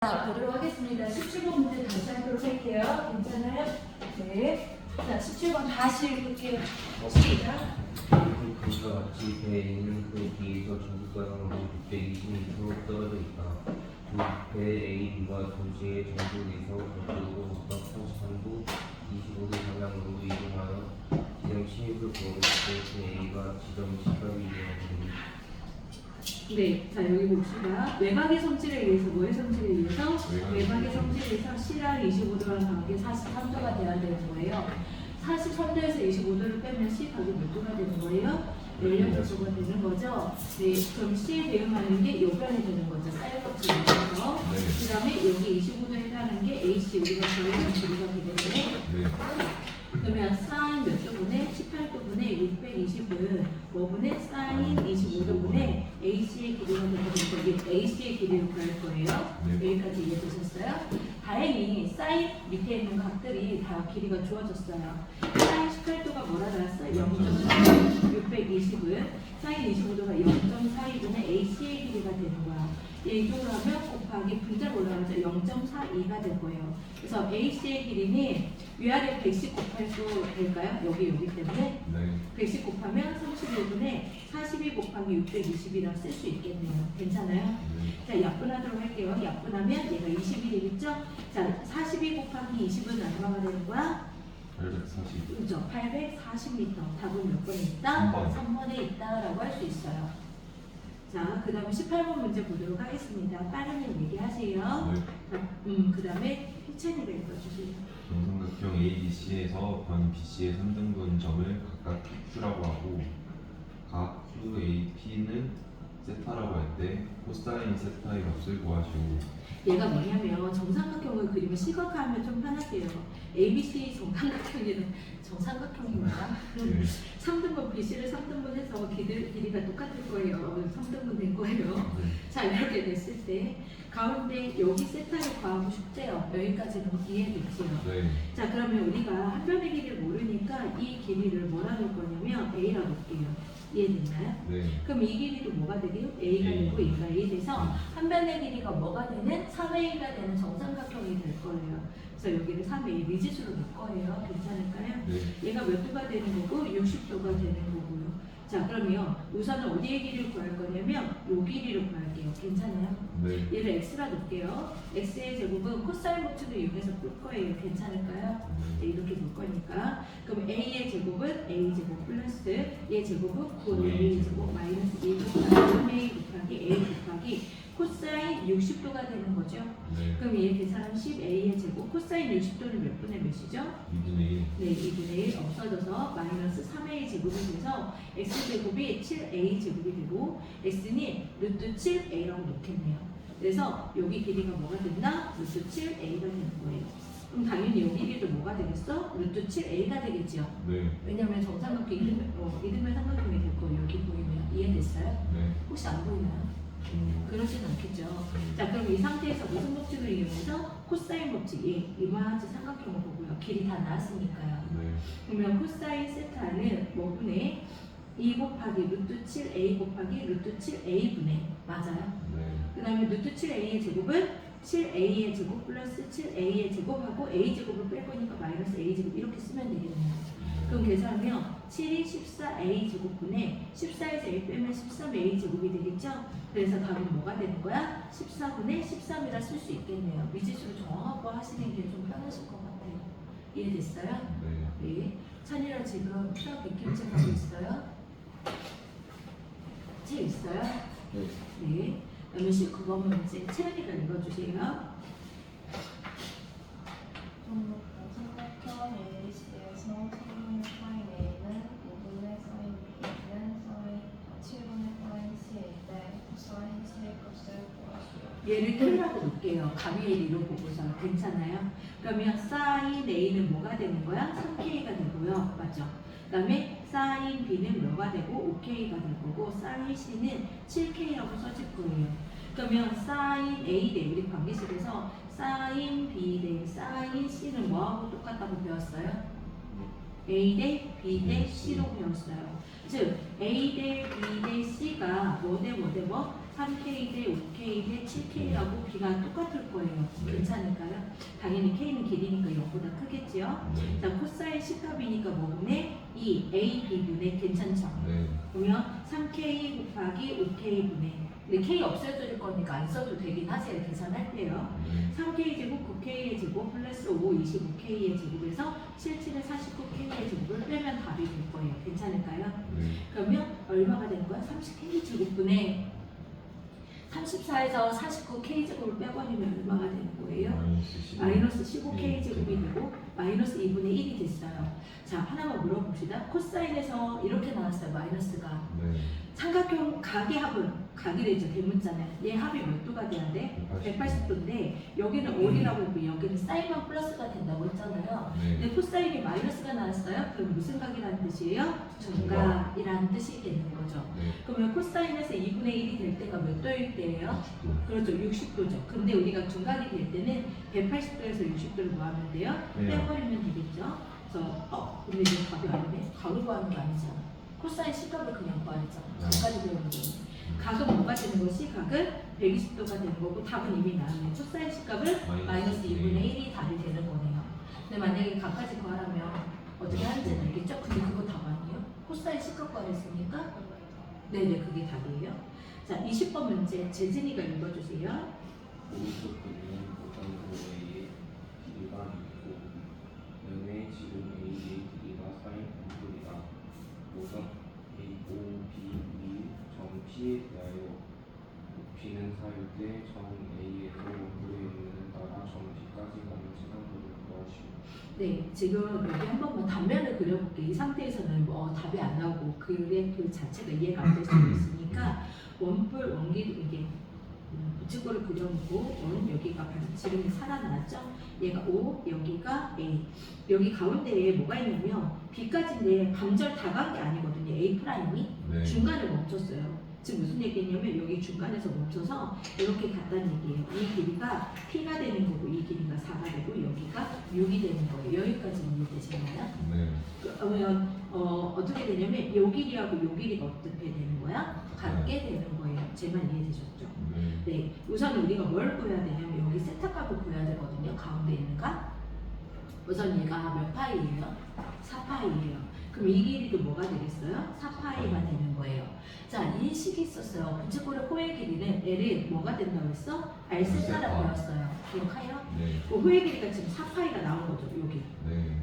자, 보도록 하겠습니다. 17번 문제 다시 하도록 할게요. 괜찮아요? 네. 자, 17번 다시 읽을게요. 시작. 그가 같이 배에 있는 그 뒤에서 전국가량으로 620m 떨어져 있다. 그 배 AB가 동시에 전국에서 북쪽으로 133도 25도 방향으로 이동하여 지점 16을 보고 그 A가 지점 18을 이동하는 네, 자 여기 봅시다. 외곽의 성질에 의해서 뭐의 성질에 의해서? 외곽의 성질에 의해서 C랑 25도랑 관계 43도가 돼야 되는 거예요. 43도에서 25도를 빼면 C 각이 몇 도가 되는 거예요? 16도가 되는 거죠. 네, 그럼 C에 대응하는 게 요변이 되는 거죠. 쌀껍질에서. 그 다음에 여기 25도에 해당하는 게 AC 우리가 저희는 길이가 되겠네. 그러면 사인 몇 도분의 18도분의 620은 뭐분의 사인 25도분의 AC의 길이가 되는 거기 AC의 길이를 구할 거예요. 여기까지 이해되셨어요? 다행히 사인 밑에 있는 각들이 다 길이가 주어졌어요. 사인 18도가 뭐라 나왔어요? 0.4 620은 사인 25도가 0.42분의 AC의 길이가 되는 거야. 이쪽으로 하면 곱하기 분자로 올라가서 0.42가 될 거예요. 그래서 AC의 길이는 위아래 110 곱해도 될까요? 여기 때문에 110 곱하면 31분의 42 곱하기 620이라 쓸 수 있겠네요. 괜찮아요? 자, 약분하도록 할게요. 약분하면 얘가 20이 되겠죠? 자, 42 곱하기 20은 얼마가 되는 거야? 840. 그죠? 840m. 답은 몇 번에 있다? 3번에 있다라고 할 수 있어요. 자, 그 다음에 18번 문제 보도록 하겠습니다. 빠르게 얘기하세요. 그 다음에 희찬이가 읽어주세요. 정삼각형 ABC에서 변 BC의 3등분점을 각각 Q라고 하고 각 QAP는 세타라고 할 때 코사인 세타의 값을 구하시오. 얘가 뭐냐면 정삼각형을 그리면 시각화하면 좀 편할게요. ABC 정삼각형이는 정삼각형입니다. 3등분 BC를 3등분해서 길이가 똑같을 거예요. 3등분 된 거예요. 자, 이렇게 됐을 때 가운데 여기 세타를 구하고 싶대요. 여기까지는 이해됐죠? 자, 그러면 우리가 한 변의 길이를 모르니까 이 길이를 뭐라 할 거냐면 A라고 할게요. 이해됐나요? 그럼 이 길이도 뭐가 되게요? A가 되고 얘가 A 돼서 한 변의 길이가 뭐가 되는? 3A가 되는 정삼각형이 될 거예요. 그래서 여기를 3A 미지수로 넣을 거예요. 괜찮을까요? 얘가 몇 도가 되는 거고 60도가 되는 거고요. 자, 그러면 우선은 어디의 길이를 구할 거냐면 요 길이를 구할게요. 괜찮아요? 얘를 x라 놓을게요. x의 제곱은 코사인 법칙을 이용해서 풀 거예요. 괜찮을까요? 네, 이렇게 놓을 거니까. 그럼 a의 제곱은 a 제곱 플러스 얘 제곱은 9a 제곱 마이너스 2 곱하기 3a 곱하기 a 곱하기 코사인 60도가 되는 거죠. 그럼 얘 계산하면 10a의 제곱 코사인 60도는 몇 분의 몇이죠? 2분의 1. 네, 2분의 1 없어져서 마이너스 3a 제곱이 돼서 x제곱이 7a 제곱이 되고 x는 루트 7a라고 놓겠네요. 그래서 여기 길이가 뭐가 된다? 루트 7a가 되는 거예요. 그럼 당연히 여기 길이도 뭐가 되겠어? 루트 7a가 되겠죠. 왜냐면 정삼각형 이등변 삼각형이 될 거예요. 여기 보이면. 이해됐어요? 혹시 안 보이나요? 그러진 않겠죠. 자, 그럼 이 상태에서 무슨 법칙을 이용해서? 코사인 법칙, 이마치 삼각형을 보고요. 길이 다 나왔으니까요. 그러면 코사인 세타는 뭐분의 2 곱하기 루트 7a 곱하기 루트 7a분의 맞아요? 그 다음에 루트 7a의 제곱은 7a의 제곱 플러스 7a의 제곱하고 a제곱을 뺄 거니까 마이너스 a제곱 이렇게 쓰면 되겠네요. 그럼 계산하면 7이 14a 제곱분의 14에서 a 빼면 13a 제곱이 되겠죠? 그래서 답은 뭐가 되는 거야? 14분의 13이라 쓸 수 있겠네요. 미지수를 정하고 하시는 게 좀 편하실 것 같아요. 이해됐어요? 네. 찬이랑 지금 수학 익힘책 하고 있어요? 책 있어요? 네. 그러면 그거 문제 채연이가 읽어주세요. 정삼각형 ABC에서 3분의 사인 A는 5분의 사인 B는 사인 7분의 사인 C일 때 사인 C의 값을 구하시오. 얘를 K라고 놓을게요. 가위의 리로 보고서. 괜찮아요? 그러면 사인 A는 뭐가 되는 거야? 3K가 되고요. 맞죠? 그 다음에 사인 B는 뭐가 되고 5K가 될 거고 사인 C는 7K라고 써질 거예요. 그러면 사인 A 대 우리 관계식에서 사인 B 대 사인 C는 뭐하고 똑같다고 배웠어요? A 대 B 대 C로 배웠어요. 즉 A 대 B 대 C가 뭐 대 뭐 대 뭐? 3K 대 5K 대 7K라고 B가 똑같을 거예요. 네. 괜찮을까요? 당연히 K는 길이니까 0보다 크겠죠? 네. 자, 코사인 C값이니까 뭐분의 2, A, B분의 괜찮죠? 네. 그러면 3K 곱하기 5K분의 근데 K 없애줄 거니까 안 써도 되긴 하세요. 계산할 때요. 네. 3K 제곱 9K의 제곱 플러스 5, 25K의 제곱에서 77의 49K의 제곱을 빼면 답이 될 거예요. 괜찮을까요? 네. 그러면 얼마가 되는 거야? 30K 제곱분의 34에서 49K 제곱을 빼버리면 얼마가 되는 거예요? 마이너스 15K 제곱이 되고 마이너스 2분의 1이 됐어요. 자, 하나만 물어봅시다. 코사인에서 이렇게 나왔어요. 마이너스가. 네. 삼각형 각의 합은 각이래죠. 대문자는. 얘 합이 몇 도가 돼야 돼? 180도인데 여기는 올이라고 했고 여기는 사인만 플러스가 된다고 했잖아요. 네. 근데 코사인이 마이너스가 나왔어요. 그럼 무슨 각이라는 뜻이에요? 정각이라는 뜻이 되는 거죠. 네. 그러면 코사인에서 2분의 1이 될 때가 몇 도일 때예요? 그렇죠. 60도죠. 근데 우리가 중각이 될 때는 180도에서 60도를 뭐 하면 돼요? 네. 빼버리면 되겠죠. 그래서 근데 이제 답이 아니네. 각을 구하는 거 아니잖아. 코사인 C값을 그냥 구하랬잖아. 지금까지 배운 거. 각은 뭐가 되는 것이? 각은 120도가 되는 거고 답은 이미 나왔네. 코사인 C값을 마이너스 2분의 1이 답이 되는 거네요. 근데 만약에 각까지 구하라면 어떻게 하는지는 알겠죠? 근데 그거 답 아니에요? 코사인 C값 구하랬으니까 네네 그게 답이에요. 자 20번 문제 재진이가 읽어주세요. 오른쪽 그림은 보통 A의 길이가 있고 면의 지름 A의 길이가 사인 분풀이다. 모선 A, O, B, 위, 점 P에 대하여 B는 사유대 점 A에서 원뿔의 있는 따라 점 B까지 가는 시간도를 구하시오. 네, 지금 여기 한 번만 단면을 그려볼게요. 이 상태에서는 답이 안 나오고 그래프 자체가 이해가 안 될 수도 있으니까 원뿔, 원기도 이게 부츠고를 그려놓고 여기가 지름이 살아나왔죠? 얘가 O, 여기가 A. 여기 가운데에 뭐가 있냐면 B까지인데 반절 다 간 게 아니거든요. A 프라임이 네. 중간에 멈췄어요. 지금 무슨 얘기냐면 여기 중간에서 멈춰서 이렇게 갔다는 얘기예요. 이 길이가 P가 되는 거고 이 길이가 4가 되고 여기가 6이 되는 거예요. 여기까지 이해되시나요? 네. 그러면 어떻게 되냐면 요 길이하고 요 길이가 어떻게 되는 거야? 같게 되는 거예요. 제 말 이해되셨죠? 네. 네. 우선 우리가 뭘 구해야 되냐면 여기 세타 값을 구해야 되거든요. 가운데 있는 값. 우선 얘가 몇 파이예요? 4파이예요. 그럼 이 길이도 뭐가 되겠어요? 4파이가 되는 거예요. 자, 이 식이 있었어요. 부채꼴의 호의 길이는 L이 뭐가 된다고 했어? R세타라고 배웠어요. 기억해요? 네. 그 호의 길이가 지금 4파이가 나온 거죠. 여기. 네.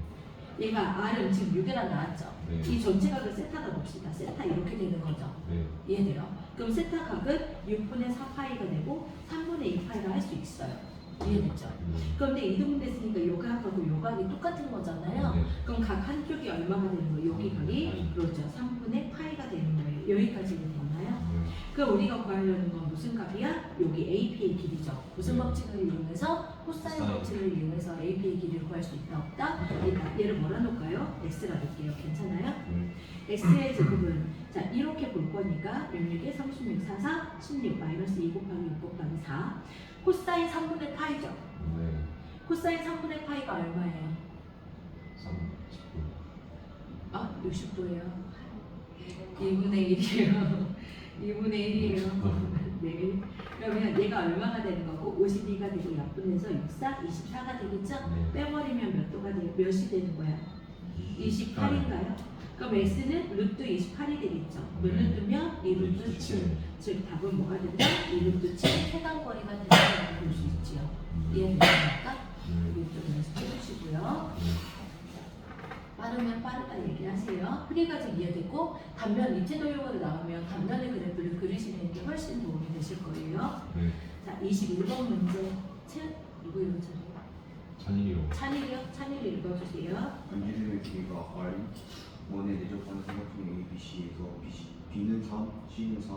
얘가 R은 지금 6이나 나왔죠. 네. 이 전체 각을 세타가 봅시다. 세타 이렇게 되는 거죠. 네. 이해돼요? 그럼 세타 각은 6분의 4파이가 되고 3분의 2파이가 할 수 있어요. 이해됐죠? 그런데 이동됐으니까 요 각하고 요 각이 똑같은 거잖아요. 네. 그럼 각 한쪽이 얼마가 되는 거예요? 여기 각이 그렇죠. 3분의 파이가 되는 거예요. 여기까지는 됐나요? 네. 그럼 우리가 구하려는 건 무슨 값이야? 여기 AP의 길이죠. 무슨 네. 법칙을 이용해서? 코사인 코사인. 법칙을 이용해서 AP의 길이를 구할 수 있다 없다? 얘를 뭐라 놓을까요? X가 놓을게요. 괜찮아요? 네. X의 제곱은 자 이렇게 볼 거니까 66에 36, 44, 16 마이너스 2 곱하기 6 곱하기 4 코사인 3분의 파이죠. 네. 코사인 3분의 파이가 얼마예요? 39. 아 60도예요. 2분의 1이에요. 2분의 1이에요. 네. 그러면 얘가 얼마가 되는 거고 52가 되고 약분해서 64, 24가 되겠죠? 네. 빼버리면 몇 도가 돼요? 몇이 되는 거야? 28인가요? 그럼 X는 루트 28이 되겠죠. 몇 네. 루트면 2루트 7. 즉 답은 뭐가 된다? 2루트 7 해당거리가 된다고 볼 수 있지요. 이해되십니까? 네. 여기 좀 연습해 주시고요. 네. 빠르면 빠르다 얘기하세요. 그래가지고 이해되고 단면 입체 도형으로 나오면 단면의 그래프를 그리시는 게 훨씬 도움이 되실 거예요. 네. 자, 21번 문제. 누구 읽어주세요? 찬이요. 찬일이요? 찬일 읽어주세요. 관계대의 길이가 R, 원에 내접하는 삼각형 A, B, C에서 B는 3, C는 4,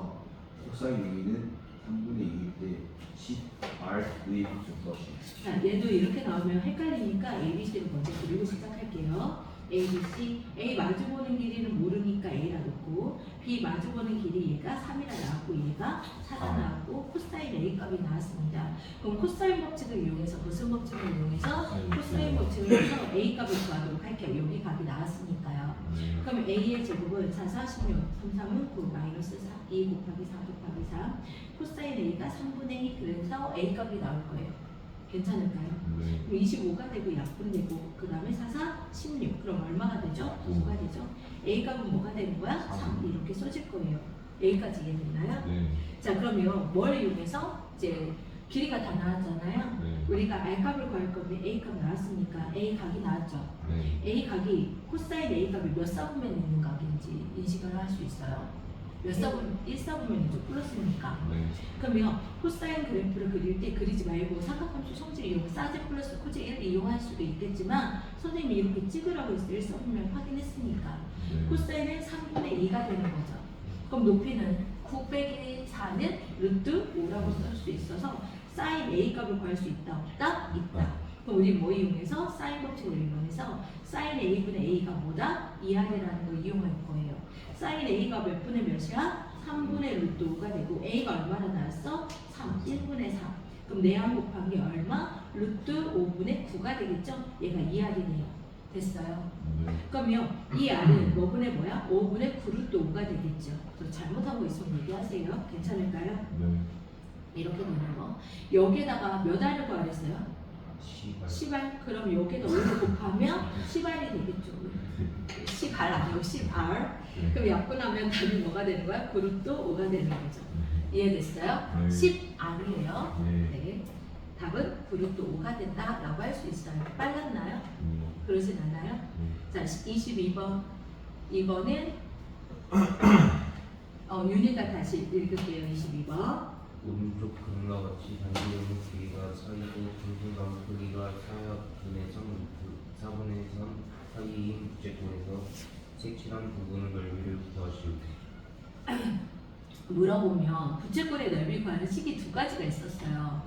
코사인 A는 3분의 2일 때 C, R의 비중 구하시오. 자, 얘도 이렇게 나오면 헷갈리니까 ABC를 먼저 그리고 시작할게요. A, B, C. A 마주보는 길이는 모르니까 A라 놓고 B 마주보는 길이 얘가 3이라 나왔고 얘가 4라 나왔고 코사인 A 값이 나왔습니다. 그럼 코사인 법칙을 이용해서 무슨 법칙을 이용해서 코사인 법칙을 해서 A 값을 구하도록 할게요. 여기 값이 나왔으니까요. 네. 그럼 A의 제곱은 4, 4, 16, 3, 3은 9, 마이너스 4, 2 곱하기 4 곱하기 3 코사인 A가 3분의 2 그래서 A 값이 나올 거예요. 괜찮을까요? 네. 그럼 25가 되고 약분되고 그 다음에 4, 4, 16 그럼 얼마가 되죠? 9가 되죠? A 값은 뭐가 되는 거야? 3 이렇게 써질 거예요. A까지 이해됐나요? 네. 자 그러면 뭘 이용해서 이제 길이가 다 나왔잖아요. 네. 우리가 R 값을 구할 건데 A 값 나왔으니까 A 각이 나왔죠. 네. A 각이 코사인 A 값이 몇 사분면에 있는 각인지 인식을 할 수 있어요. 몇 사분? 1사분면이죠. 플러스니까. 네. 그러면 코사인 그래프를 그릴 때 그리지 말고 삼각함수 성질 이용 사제 플러스 코제 1 이용할 수도 있겠지만 선생님이 이렇게 찍으라고 했어요. 1사분면 확인했으니까. 네. 코사인은 3분의 2가 되는 거죠. 그럼 높이는 9 빼기 4는 루트 5라고 쓸 수 있어서 사인 A 값을 구할 수 있다 없다? 있다. 그럼 우리 뭐 이용해서 사인 법칙을 이용해서 사인 A분의 A가 뭐다? 2R이라는 걸 이용할 거예요. 사인 A가 몇 분의 몇이야? 3분의 루트 5가 되고 A가 얼마나 나왔어? 3, 1분의 3. 그럼 내항 곱하기 얼마? 루트 5분의 9가 되겠죠? 얘가 2R이네요. 됐어요. 네. 그러면 이 R은 뭐분의 뭐야? 5분의 9 루트 5가 되겠죠. 저 잘못한 거 있으면 얘기하세요. 괜찮을까요? 네. 이렇게 되는 거. 여기에다가 몇 R을 구하랬어요? 10알 10R. 그럼 여기다 5를 곱하면 10R이 되겠죠. 10R 아니고 10R. 네. 그럼 약분하면 답이 뭐가 되는 거야? 9 루트 5가 되는 거죠. 이해됐어요? 네. 10R이에요. 네. 네. 답은 9 루트 5가 된다라고 할 수 있어요. 빨랐나요? 네. 그러진 않아요? 자, 22번. 이번은 윤희가 다시 읽을게요. 22번. 오른쪽 그림과 같이 단지름의 길이가 4이고 중심감 크기가 4분의 3 사이인 부채꼴에서 색칠한 부분의 넓이를 구하시오. 물어보면 부채꼴의 넓이 구하는 식이 두 가지가 있었어요.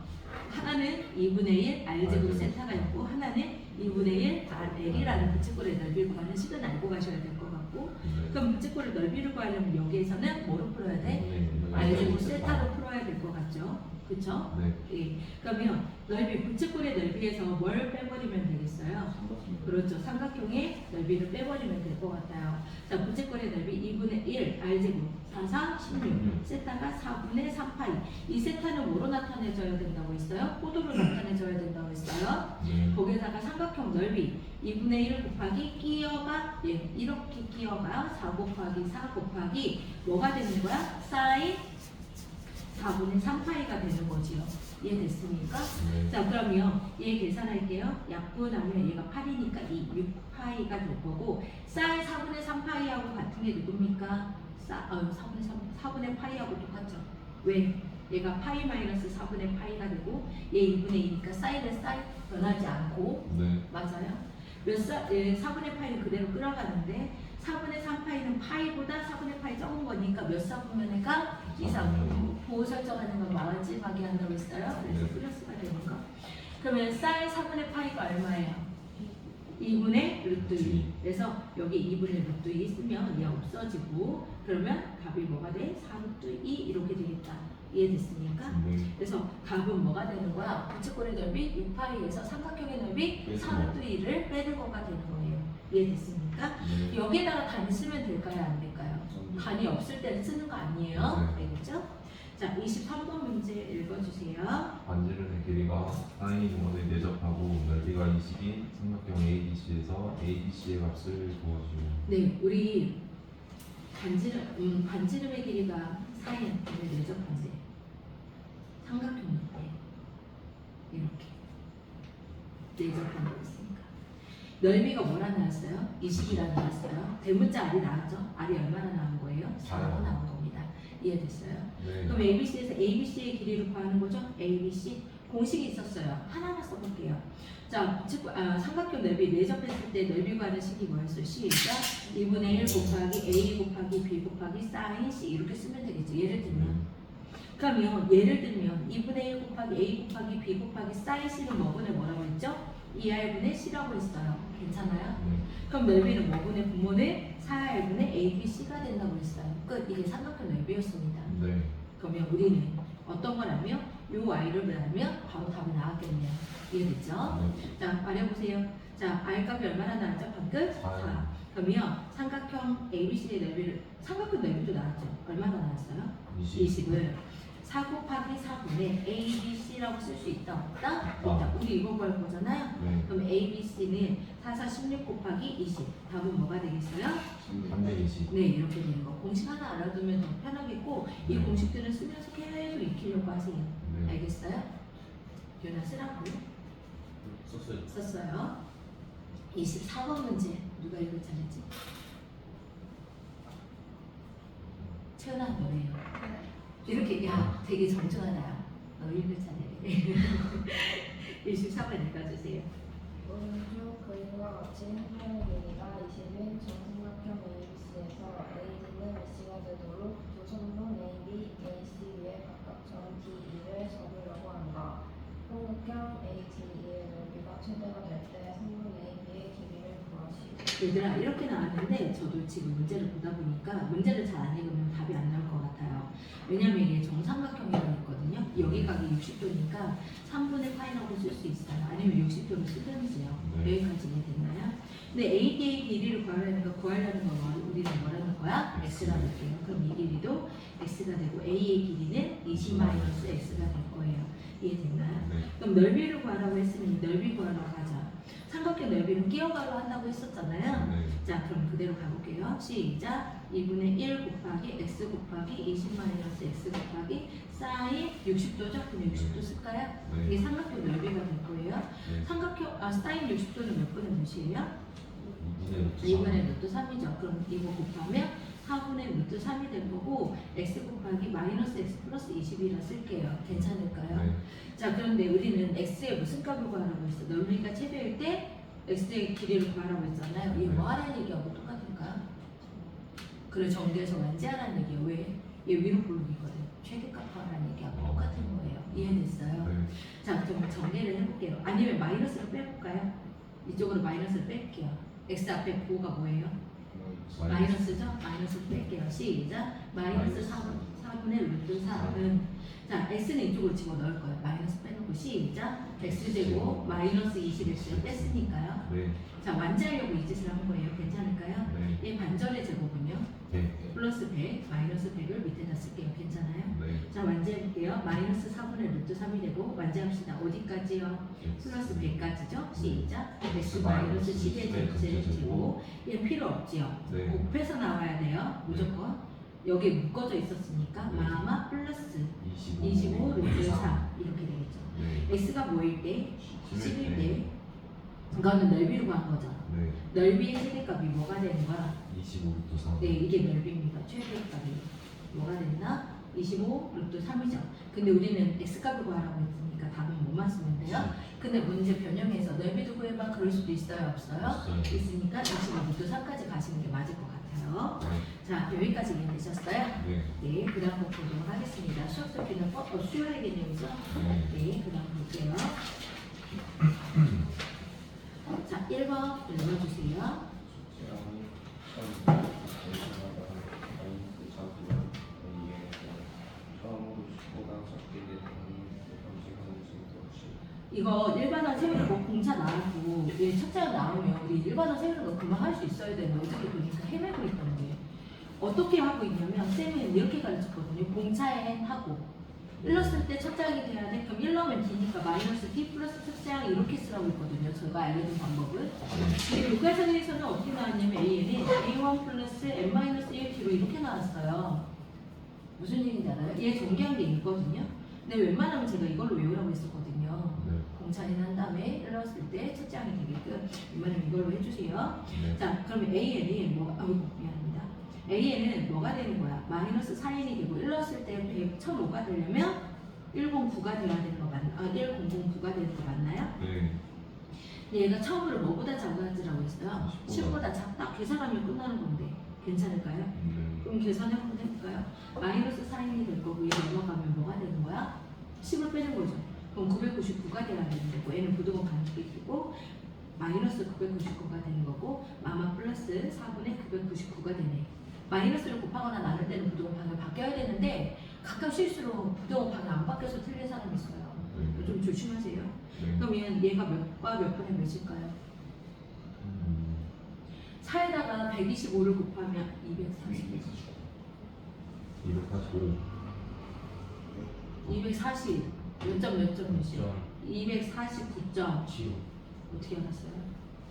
하나는 2분의 1 R제곱 세타가 있고 하나는 2분의 1 RL이라는 부채꼴의 넓이를 구하는 식은 알고 가셔야 될 것 같고 그럼 부채꼴의 넓이를 구하려면 여기에서는 뭐로 풀어야 돼? R제곱 세타로 풀어야 될 것 같죠? 그쵸? 네. 예. 그러면 넓이, 부채꼴의 넓이에서 뭘 빼버리면 되겠어요? 그렇죠. 삼각형의 넓이를 빼버리면 될 것 같아요. 자, 부채꼴의 넓이 2분의 1 R제곱 4, 4, 16 세타가 4분의 3파이. 이 세타는 뭐로 나타내줘야 된다고 했어요? 코드로 나타내줘야 된다고 했어요. 네. 거기에다가 삼각형 넓이 2분의 1 곱하기 끼어가 이렇게 끼어가 4 곱하기 4 곱하기 뭐가 되는 거야? 사인 4분의 3파이가 되는 거지요. 이해됐습니까? 네. 자 그러면 얘 계산할게요. 약분하면 얘가 8이니까 6파이가 될 거고 사인 4분의 3파이하고 같은 게 누굽니까? 4분의 파이하고 똑같죠. 왜? 얘가 파이 마이너스 4분의 파이가 되고 얘 2분의 2니까 사인은 사인 변하지 않고 네. 맞아요. 4분의 파이는 그대로 끌어가는데 4분의 3파이는 파이보다 4분의 파이 적은 거니까 몇 사분면에가 2사분. 보호 설정하는 건 마지막에 한다고 했어요. 그래서 네. 플러스가 되는 거. 그러면 사인 4분의 파이가 얼마예요? 2분의 루트 2. 그래서 여기 2분의 루트 2 쓰면 얘 없어지고 그러면 답이 뭐가 돼? 4 루트 2 이렇게 되겠다. 이해됐습니까? 네. 그래서 답은 뭐가 되는 거야? 부채꼴의 넓이 6파이에서 삼각형의 넓이 4 루트 2를 빼는 거가 되는 거예요. 이해됐습니까? 네. 여기에다가 단위 쓰면 될까요? 안 될까요? 단위 없을 때는 쓰는 거 아니에요? 네. 알겠죠? 자, 23번 문제 읽어주세요. 반지름의 길이가 사인 5에 내접하고 넓이가 20인 삼각형 ABC에서 ABC의 값을 구하시오. 네, 우리 반지름의 길이가 사인 5에 내접한데 삼각형인데 이렇게 내접한 거 있으니까 넓이가 뭐라 나왔어요? 20이라 나왔어요. 대문자 R이 나왔죠? R이 얼마나 나온 거예요? 4가 나온 겁니다. 이해됐어요? 네. 그럼 ABC에서 ABC의 길이를 구하는 거죠? ABC 공식이 있었어요. 하나만 써볼게요. 자, 삼각형 넓이 내접했을 때 넓이 구하는 식이 뭐였어요? C이죠? 2분의 1 곱하기 A 곱하기 B 곱하기 사인 C 이렇게 쓰면 되겠죠. 예를 들면 그러면 예를 들면 2분의 1 곱하기 A 곱하기 B 곱하기 사인 C는 뭐분의 뭐라고 했죠? 2R분의 C라고 했어요. 괜찮아요? 네. 그럼 넓이는 뭐분의 분모는 4R분의 ABC가 된다고 했어요. 끝. 이게 삼각형 넓이였습니다. 네. 그러면 우리는 어떤 걸 하면 요 Y를 알면 바로 답이 나왔겠네요. 이해됐죠? 네. 자, 말해보세요. 자, R 값이 얼마나 나왔죠? 방금? 4. 그러면 삼각형 ABC의 넓이를, 삼각형 넓이도 나왔죠? 얼마나 나왔어요? 20을 4 곱하기 4분의 ABC라고 쓸 수 있다? 없다? 있다. 우리 이거 볼 거잖아요? 네. 그럼 ABC는 4, 4, 16 곱하기 20. 답은 뭐가 되겠어요? 320. 네, 이렇게 되는 거. 공식 하나 알아두면 더 편하겠고, 이 네. 공식들은 쓰면서 계속 익히려고 하세요. 네. 알겠어요? 유나 쓰라고 썼어요. 썼어요. 24번 문제 누가 읽을 차례지? 채연아 너네요. 이렇게 야 되게 정중하다. 너 읽을 차례. 24번 읽어주세요. 우주 그림과 같이 행렬의 길이가 20인 정삼각형 ABC에서 AD는 BC가 되도록 두 선분 AB, AC 위에 각각 점 DE를 접으려고 한다. 삼각형 ADE의 넓이가 최대가 될 때 선분 AB의 길이를 구하시오. 얘들아 이렇게 나왔는데 저도 지금 문제를 보다 보니까 문제를 잘 안 읽으면 답이 안 나올 것 같아요. 왜냐면 이게 정삼각형이라고 했거든요. 여기 각이 60도니까 3분의 파이라고 쓸 수 있어요. 아니면 60도를 쓰든지요. 네. 여기까지 이해됐나요? 근데 AD의 길이를 구하려는 건 우리는 뭐라는 거야? X라고 할게요. 그럼 이 길이도 X가 되고 A의 길이는 20-X가 될 거예요. 이해됐나요? 네. 그럼 넓이를 구하라고 했으면 이 넓이 구하러 가자. 삼각형 넓이는 끼어가로 한다고 했었잖아요. 네. 자, 그럼 그대로 가볼게요. 시작. 2분의 1 곱하기 x 곱하기 20-x 곱하기 사인 60도죠? 그럼 60도 쓸까요? 네. 이게 삼각형 넓이가 될 거예요. 네. 사인 60도는 몇 분의 몇이에요? 2분의 2분의 루트 3이죠. 그럼 이거 곱하면 4분의 루트 3이 될 거고 x 곱하기 마이너스 x 플러스 20이라 쓸게요. 괜찮을까요? 네. 자, 그런데 우리는 x의 무슨 값을 구하라고 했어? 넓이가 최대일 때 x의 길이를 구하라고 했잖아요. 이게 뭐 하라는 얘기하고 똑같을까요? 그래, 정리해서 완지하라는 얘기예요. 왜? 얘 위로 볼록이거든. 최대값 구하라는 얘기하고 똑같은 거예요. 이해됐어요? 네. 자, 좀 정리를 해볼게요. 아니면 마이너스를 빼볼까요? 이쪽으로 마이너스를 뺄게요. x 앞에 9가 뭐예요? 마이너스죠? 마이너스 뺄게요. 시작. 마이너스 4분의 루트 4은 자, x는 이쪽으로 집어넣을 거예요. 마이너스 빼놓고 시작. x제곱 마이너스 20x를 뺐으니까요. 네. 자, 완지하려고 이 짓을 한 거예요. 괜찮을까요? 네. 얘 반전의 제곱은요? 네. 플러스 100, 마이너스 100을 밑에다 쓸게요. 괜찮아요? 네. 자, 완지해볼게요. 마이너스 4분의 루트 3이 되고 완지합시다. 어디까지요? 플러스 100까지죠? 시작. x 마이너스 10의 전체제곱. 얘 필요 없지요? 네. 곱해서 나와야 돼요. 무조건. 여기 묶어져 있었으니까 네. 마마 플러스 25 25 루트 4 이렇게 되겠죠. 네. x가 뭐일 때? 11 10일 때. 이거는 넓이로 구한 거죠. 네. 넓이의 최대값이 뭐가 되는 거야? 25부터 3. 네, 이게 넓이입니다. 최대값이 뭐가 됐나? 25 루트 3이죠. 근데 우리는 x값을 구하라고 했으니까 답은 뭐만 쓰면 돼요? 근데 문제 변형해서 넓이도 구해봐. 그럴 수도 있어요? 없어요? 없어요. 있으니까 25 루트 3까지 가시는 게 맞을 것 같아요. 자, 여기까지 이해되셨어요? 네. 네, 그 다음 보도록 하겠습니다. 수학 설비는 수요의 개념이죠? 네. 네, 그 다음 볼게요. 자, 1번 읽어주세요. 이거 일반화 세우는 거 공차 나오고 얘 첫째가 나오면 우리 일반화 세우는 거 그만 할 수 있어야 되는데 어떻게 보니까 헤매고 있던 게 어떻게 하고 있냐면 쌤은 이렇게 가르쳤거든요. 공차에 하고 1 넣었을 때 첫 장이 돼야 돼. 그럼 1 넣으면 D니까 마이너스 D 플러스 첫 장 이렇게 쓰라고 했거든요. 제가 알려준 방법을. 근데 교과서에서는 어떻게 나왔냐면 A에는 A1 플러스 N-1T로 이렇게 나왔어요. 무슨 얘기인지 알아요? 얘 전개한 게 있거든요. 근데 웬만하면 제가 이걸로 외우라고 했었거든요. 네. 공차인 한 다음에 1 넣었을 때 첫 장이 되게끔 웬만하면 이걸로 해주세요. 네. 자, 그러면 A에는 뭐가, 아이고, 미안합니다. A에는 뭐가 되는 거야? 마이너스 4n이 되고 1 넣었을 때 100, 1005가 되려면 109가 돼야 되는 거 맞나? 1009가 되는 거 맞나요? 네. 근데 얘가 처음으로 뭐보다 작아지라고 했어요? 10보다 작다. 계산하면 끝나는 건데 괜찮을까요? 네. 그럼 계산 한번 해볼까요? 마이너스 4n이 될 거고 얘 넘어가면 뭐가 되는 거야? 10을 빼는 거죠. 그럼 999가 돼야 되는 거고 얘는 부등호 가는 방식이 되고 마이너스 999가 되는 거고 마마 플러스 4분의 999가 되네. 마이너스를 곱하거나 나눌 때는 부동방이 바뀌어야 되는데 가끔 실수로 부동방이 안 바뀌어서 틀린 사람이 있어요. 네. 좀 조심하세요. 네. 그러면 얘가 몇과 몇 분의 몇일까요? 4에다가 125를 곱하면 240. 245. 240. 몇 점 몇이요? 249점. 지우. 어떻게 알았어요?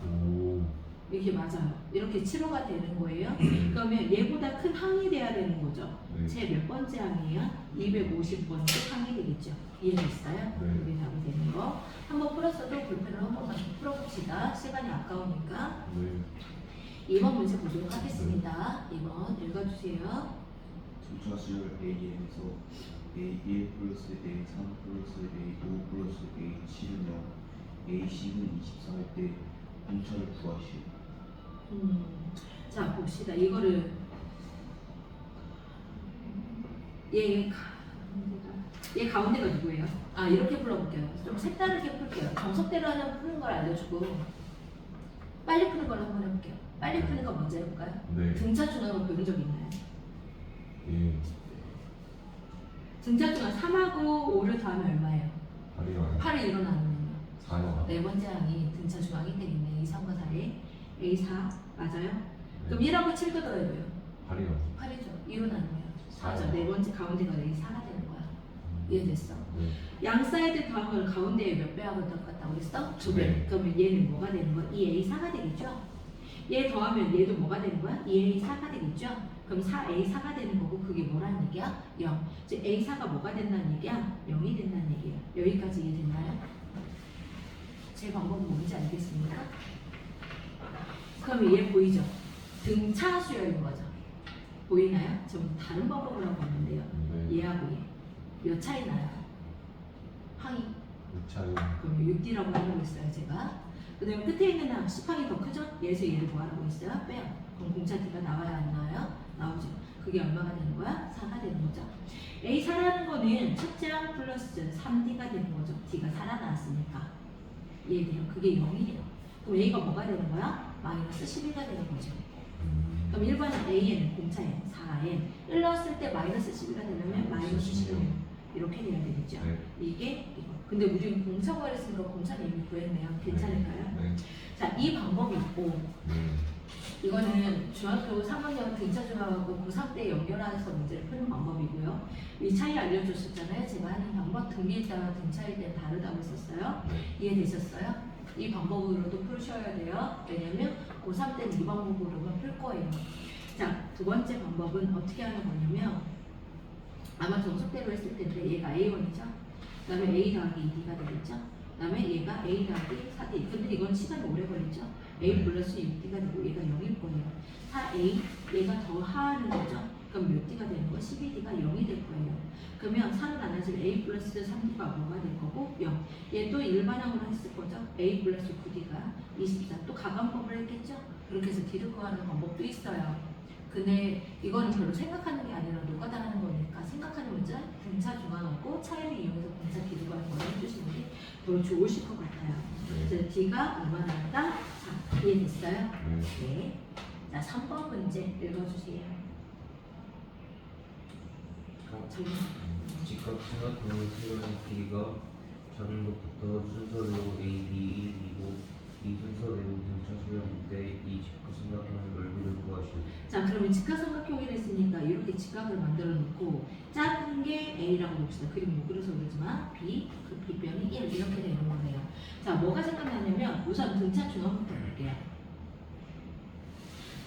오. 이렇게 맞아요. 이렇게 7호가 되는 거예요. 그러면 얘보다 큰 항이 돼야 되는 거죠. 네. 제 몇 번째 항이에요? 250번째 항이 되겠죠. 이해됐어요? 네. 그게 답이 되는 거. 한번 풀었어도 볼펜을 한 번만 더 풀어봅시다. 시간이 아까우니까. 네. 2번 문제 보도록 하겠습니다. 2번 읽어주세요. 분차수열 AN에서 A1 플러스 A3 플러스 A5 플러스 A7은 0, A10은 24일 때 분차를 구하시오. 자 봅시다. 이거를 얘 가운데가 누구예요? 아 이렇게 불러볼게요. 좀 색다르게 풀게요. 정석대로 하나 푸는 걸 알려주고 빨리 푸는 걸 한번 해볼게요. 빨리 푸는 거 먼저 해볼까요? 네. 등차 중앙을 배운 적 있나요? 예. 등차 중앙 3하고 5를 더하면 얼마예요? 8이요. 8을 일어나면요. 4요. 네 번째 항이 등차 중앙이 되겠네. 2, 3과 4에 A4 맞아요? 그럼 1하고 7도 더해도요? 8이요. 8이죠. 2로 나누면 4죠. 사요. 네 번째 가운데가 A4가 되는 거야. 이해됐어? 네. 양 사이드 더한 걸 가운데에 몇 배 하고 똑같다고 그랬어? 2배. 네. 그러면 얘는 뭐가 되는 거야? 2A4가 되겠죠? 얘 더하면 얘도 뭐가 되는 거야? 2A4가 되겠죠? 그럼 4A4가 되는 거고 그게 뭐라는 얘기야? 0. 즉 A4가 뭐가 된다는 얘기야? 0이 된다는 얘기야. 여기까지 이해됐나요? 제 방법은 뭔지 알겠습니까? 그러면 얘 보이죠? 등차 수열인 거죠. 보이나요? 좀 다른 방법을 하고 있는데요. 네. 얘하고 얘. 몇 차이 나요? 항이. 6차요. 그럼 6D라고 하고 있어요, 제가. 그 다음에 끝에 있는 항, 10항이 더 크죠? 얘에서 얘를 뭐 하라고 했어요? 빼요. 그럼 공차 D가 나와야 안 나와요? 나오죠. 그게 얼마가 되는 거야? 4가 되는 거죠. A4라는 거는 첫째 항 플러스 3D가 되는 거죠. D가 살아나왔으니까. 이해돼요? 그게 0이에요. 그럼 A가 뭐가 되는 거야? 마이너스 12가 되는 거죠. 그럼 1번은 AN, 공차 N, 4N. 1 넣었을 때 마이너스 12가 되려면 마이너스 16. 이렇게 돼야 되겠죠. 네. 이게 이거. 근데 우리는 공차 구하랬으니까 공차는 이미 구했네요. 괜찮을까요? 네. 자, 이 방법이 있고 네. 이거는 중학교 3학년 등차 중학하고 고3 때 연결해서 문제를 푸는 방법이고요. 이 차이 알려줬었잖아요. 제가 하는 방법 등비에 따라 등차일 때 다르다고 했었어요. 네. 이해되셨어요? 이 방법으로도 푸셔야 돼요. 왜냐면 고3 때는 이 방법으로만 풀 거예요. 자, 두 번째 방법은 어떻게 하는 거냐면 아마 정석대로 했을 텐데 얘가 A1이죠. 그 다음에 A 더하기 2D가 되겠죠. 그 다음에 얘가 A 더하기 4D. 근데 이건 시간이 오래 걸리죠. A 플러스 6D가 되고 얘가 0일 거예요. 4A 얘가 더 하는 거죠. 그럼 몇 D가 되는 거? 12D가 0이 될 거예요. 그러면 4로 나눠질 A 플러스 3D가 뭐가 될 거고 0. 얘 또 일반항으로 했을 거죠. A 플러스 9D가 24. 또 가감법을 했겠죠. 그렇게 해서 D를 구하는 방법도 있어요. 근데 이거는 별로 생각하는 게 아니라 노가다 하는 거니까 생각하는 문제 등차 중앙하고 차이를 이용해서 공차 D를 구하는 걸 해주시는 게 더 좋으실 것 같아요. 네. 그래서 D가 얼마나 한다? 자, 이해됐어요? 네. 네. 자, 3번 문제 읽어주세요. 저기. 직각 삼각형의 세로의 길이가 작은 것부터 순서대로 A, B, 1, 2고 이 순서대로 등차 수열인데 이 직각 삼각형의 넓이를 구하시오. 자, 그러면 직각삼각형이 됐으니까 이렇게 직각을 만들어 놓고 작은 게 A라고 봅시다. 그림 못 그려서 그러지만 B, 그 B변이 1 이렇게 되는 거예요. 자, 뭐가 생각나냐면 우선 등차 중앙부터 볼게요.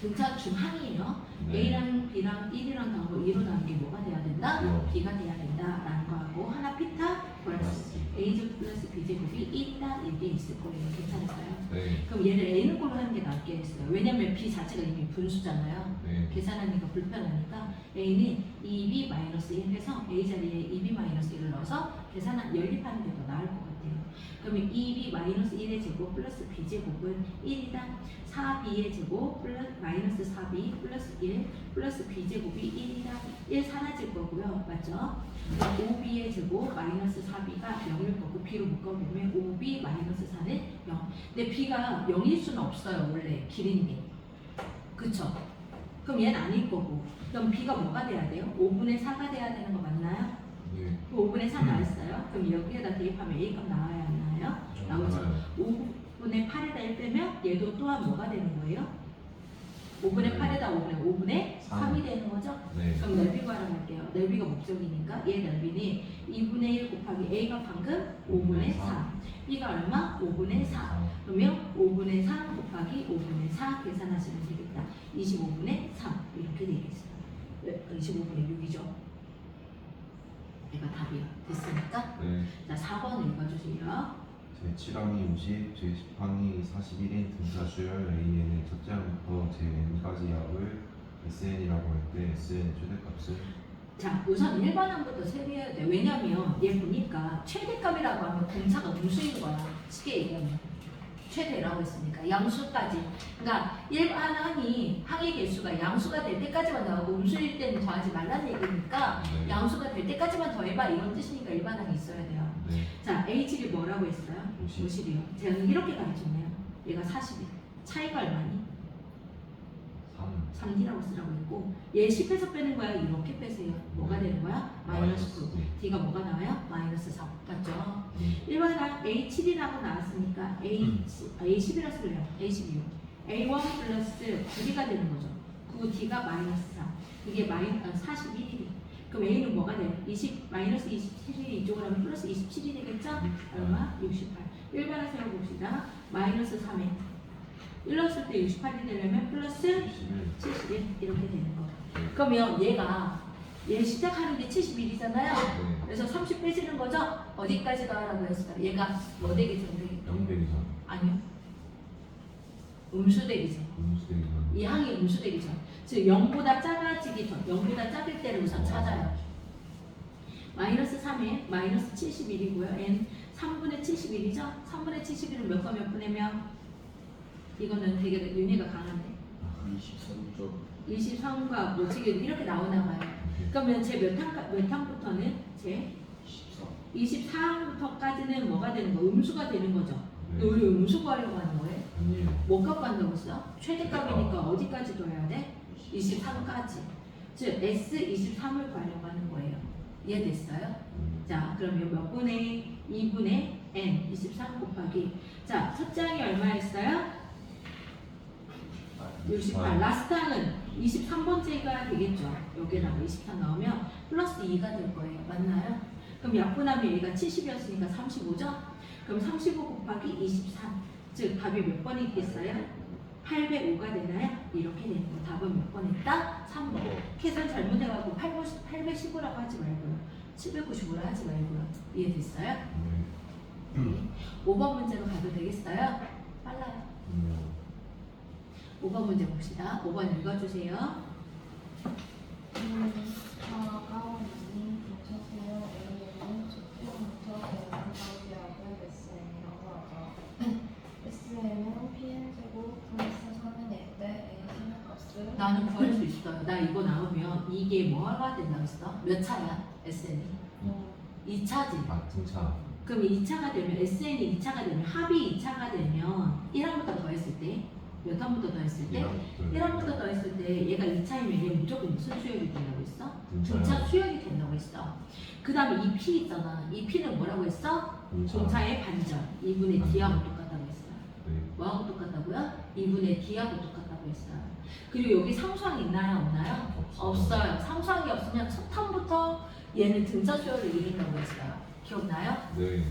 등차 중항이에요. 네. A랑 B랑 1이랑 더하고 2로 나눈 게 뭐가 돼야 된다? 네. B가 돼야 된다 라는 거하고 하나 피타 플러스 A제곱 플러스 B제곱이 1이다 이게 있을 거예요. 괜찮을까요? 네. 그럼 얘를 A는 걸로 하는 게 낫겠어요. 왜냐면 B 자체가 이미 분수잖아요. 네. 계산하니까 불편하니까 A는 2B-1 해서 A 자리에 2B-1을 넣어서 연립하는 게 더 나을 것 같아요. 그러면 2B-1의 제곱 플러스 B제곱은 1이다. 4B의 제곱 플러스 마이너스 4B 플러스 1 플러스 B제곱이 1이다. 1 사라질 거고요. 맞죠? 5B의 제곱 마이너스 4B가 0일 거고 B로 묶어보면 5B 마이너스 4는 0 근데 b가 0일 수는 없어요. 원래 길인데. 그쵸? 그럼 얘는 아닐 거고. 그럼 b가 뭐가 돼야 돼요? 5분의 4가 돼야 되는 거 맞나요? 네. 5분의 4 나왔어요. 그럼 여기에다 대입하면 a값 나와야 안 나와요? 나오죠. 나와요. 5분의 8에다 1 빼면 얘도 또한 뭐가 되는 거예요? 5분의 8에다 5분의 3이 되는 거죠? 네. 그럼 넓이 구하러 갈게요. 넓이가 목적이니까 얘 넓이는 2분의 1 곱하기 a가 방금 5분의 3, b가 얼마? 5분의 4. 그러면 5분의 3 곱하기 5분의 4 계산하시면 되겠다. 25분의 3 이렇게 되겠어요. 25분의 6이죠. 얘가 답이요. 됐으니까 네. 자 4번 읽어주세요. 제 7항이 50, 제 10항이 41인 등차 수열 A에는 첫째 항부터 제 n까지 합을 SN이라고 할 때 SN의 최대값은 자 우선 일반항부터 세배해야 돼. 왜냐면 얘 보니까 최대값이라고 하면 공차가 음수인 거야. 쉽게 얘기하면 최대라고 했으니까 양수까지. 그러니까 일반항이 항의 개수가 양수가 될 때까지만 나오고 음수일 때는 더하지 말라는 얘기니까 네. 양수가 될 때까지만 더해봐 이런 뜻이니까 일반항이 있어야 돼요. 네. 자 H를 뭐라고 했어요? 50. 50이요. 제가 이렇게 가르쳤네요. 얘가 40이. 차이가 얼마니? 3. 3D라고 쓰라고 했고 얘 10에서 빼는 거야. 이렇게 빼세요. 뭐가 되는 거야? 마이너스 9. D가 뭐가 나와요? 마이너스 4. 맞죠? 일반항 A7이라고 나왔으니까 A10이라 쓸래요. A16. A1 플러스 9D가 되는 거죠. 9D가 마이너스 4. 이게 41이. 그럼 A는 뭐가 돼요? 20, 마이너스 27이 이쪽으로 하면 플러스 27이 되겠죠? 얼마? 68. 일반항 세워봅시다. 마이너스 3에 1 넣었을 때 68이 되려면 플러스 71 이렇게 되는 거. 그러면 얘 시작하는 게 71이잖아요. 네. 그래서 30 빼지는 거죠? 어디까지 더하라고 했어요? 얘가 뭐 되겠죠? 영대기전. 아니요. 음수 되기죠. 음수대기전. 이 항이 음수 되기죠. 즉 0보다 작아지기 전, 0보다 작을 때를 우선 찾아요. 마이너스 3에 마이너스 71이고요. n 3분의 71이죠? 3분의 71은 몇 번 몇 분의면? 이거는 되게 윤희가 강한데 23과 뭐 지금 이렇게 나오나 봐요. 그러면 제 몇 항부터는 제 24항부터까지는 뭐가 되는 거? 음수가 되는 거죠. 네. 근데 우리 음수 구하려고 하는 거예요? 아니에요. 뭐 갖고 한다고 했어? 최대값이니까 어디까지 둬야 돼? 23까지. 즉 S23을 구하려고 하는 거예요. 이해됐어요? 자 그럼 몇 분의 2분의 n 23 곱하기 자 첫째 항이 얼마였어요? 68. 라스트 항은 23번째가 되겠죠. 여기다가 23 넣으면 플러스 2가 될 거예요. 맞나요? 그럼 약분하면 얘가 70이었으니까 35죠? 그럼 35 곱하기 23. 즉 답이 몇 번 있겠어요? 805가 되나요? 이렇게 되는 거. 답은 몇 번 했다? 3번. 계산 잘못해가지고 815라고 하지 말고요. 795라 하지 말고요. 이해됐어요? 네. 5번 문제로 가도 되겠어요? 빨라요. 5번 문제 봅시다. 5번 읽어주세요. 가까운 이 분차수요 A는 첫째부터 대항까지 합을 SN이라고 하죠. SN은 PN 제곱 플러스 3n일 때 A 신호값을 나는 구할 수 있어요. 나 이거 나오면 이게 뭐가 된다고 했어? 몇 차야? SN이? 2차지. 아 등차. 그럼 2차가 되면 SN이 2차가 되면 합이 2차가 되면 1항부터 더했을 때 몇 항부터 더했을 때? 1항부터 더했을 때 얘가 2차이면 얘 무조건 무슨 수역이 된다고 했어? 등차 수역이 된다고 했어. 그 다음에 이 P 있잖아. 이 P는 뭐라고 했어? 공차의 반절. 2분의 D하고 똑같다고 했어요. 네. 뭐하고 똑같다고요? 2분의 D하고 똑같다고 했어요. 그리고 여기 상수항 있나요? 없나요? 없어요. 상수항이 없으면 첫 탐부터 얘는 등차 수열을 이룬다고 했어요. 기억나요? 네.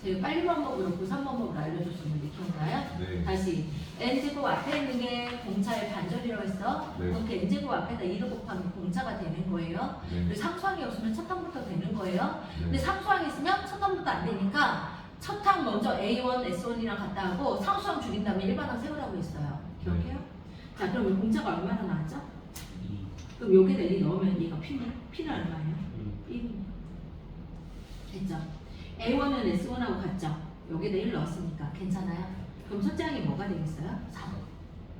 제가 빨리 방법으로 93방법으로 알려줬었는데 기억나요? 네. 다시 n제곱 앞에 있는 게 공차의 반절이라고 했어. 네. 그럼 n제곱 앞에다 2를 곱하면 공차가 되는 거예요. 네. 그리고 상수항이 없으면 첫 항부터 되는 거예요. 근데 네. 상수항이 있으면 첫 항부터 안 되니까 첫 항 먼저 A1, S1이랑 같다 하고 상수항 줄인 다음에 일반항 세우라고 했어요. 기억해요? 자 그럼 이 공차가 얼마나 나왔죠? 그럼 여기다 1 넣으면 얘가 P는? P는 얼마예요? 1. 됐죠? A1은 S1하고 같죠? 여기다 1 넣었으니까 괜찮아요? 그럼 첫째 항이 뭐가 되겠어요? 4.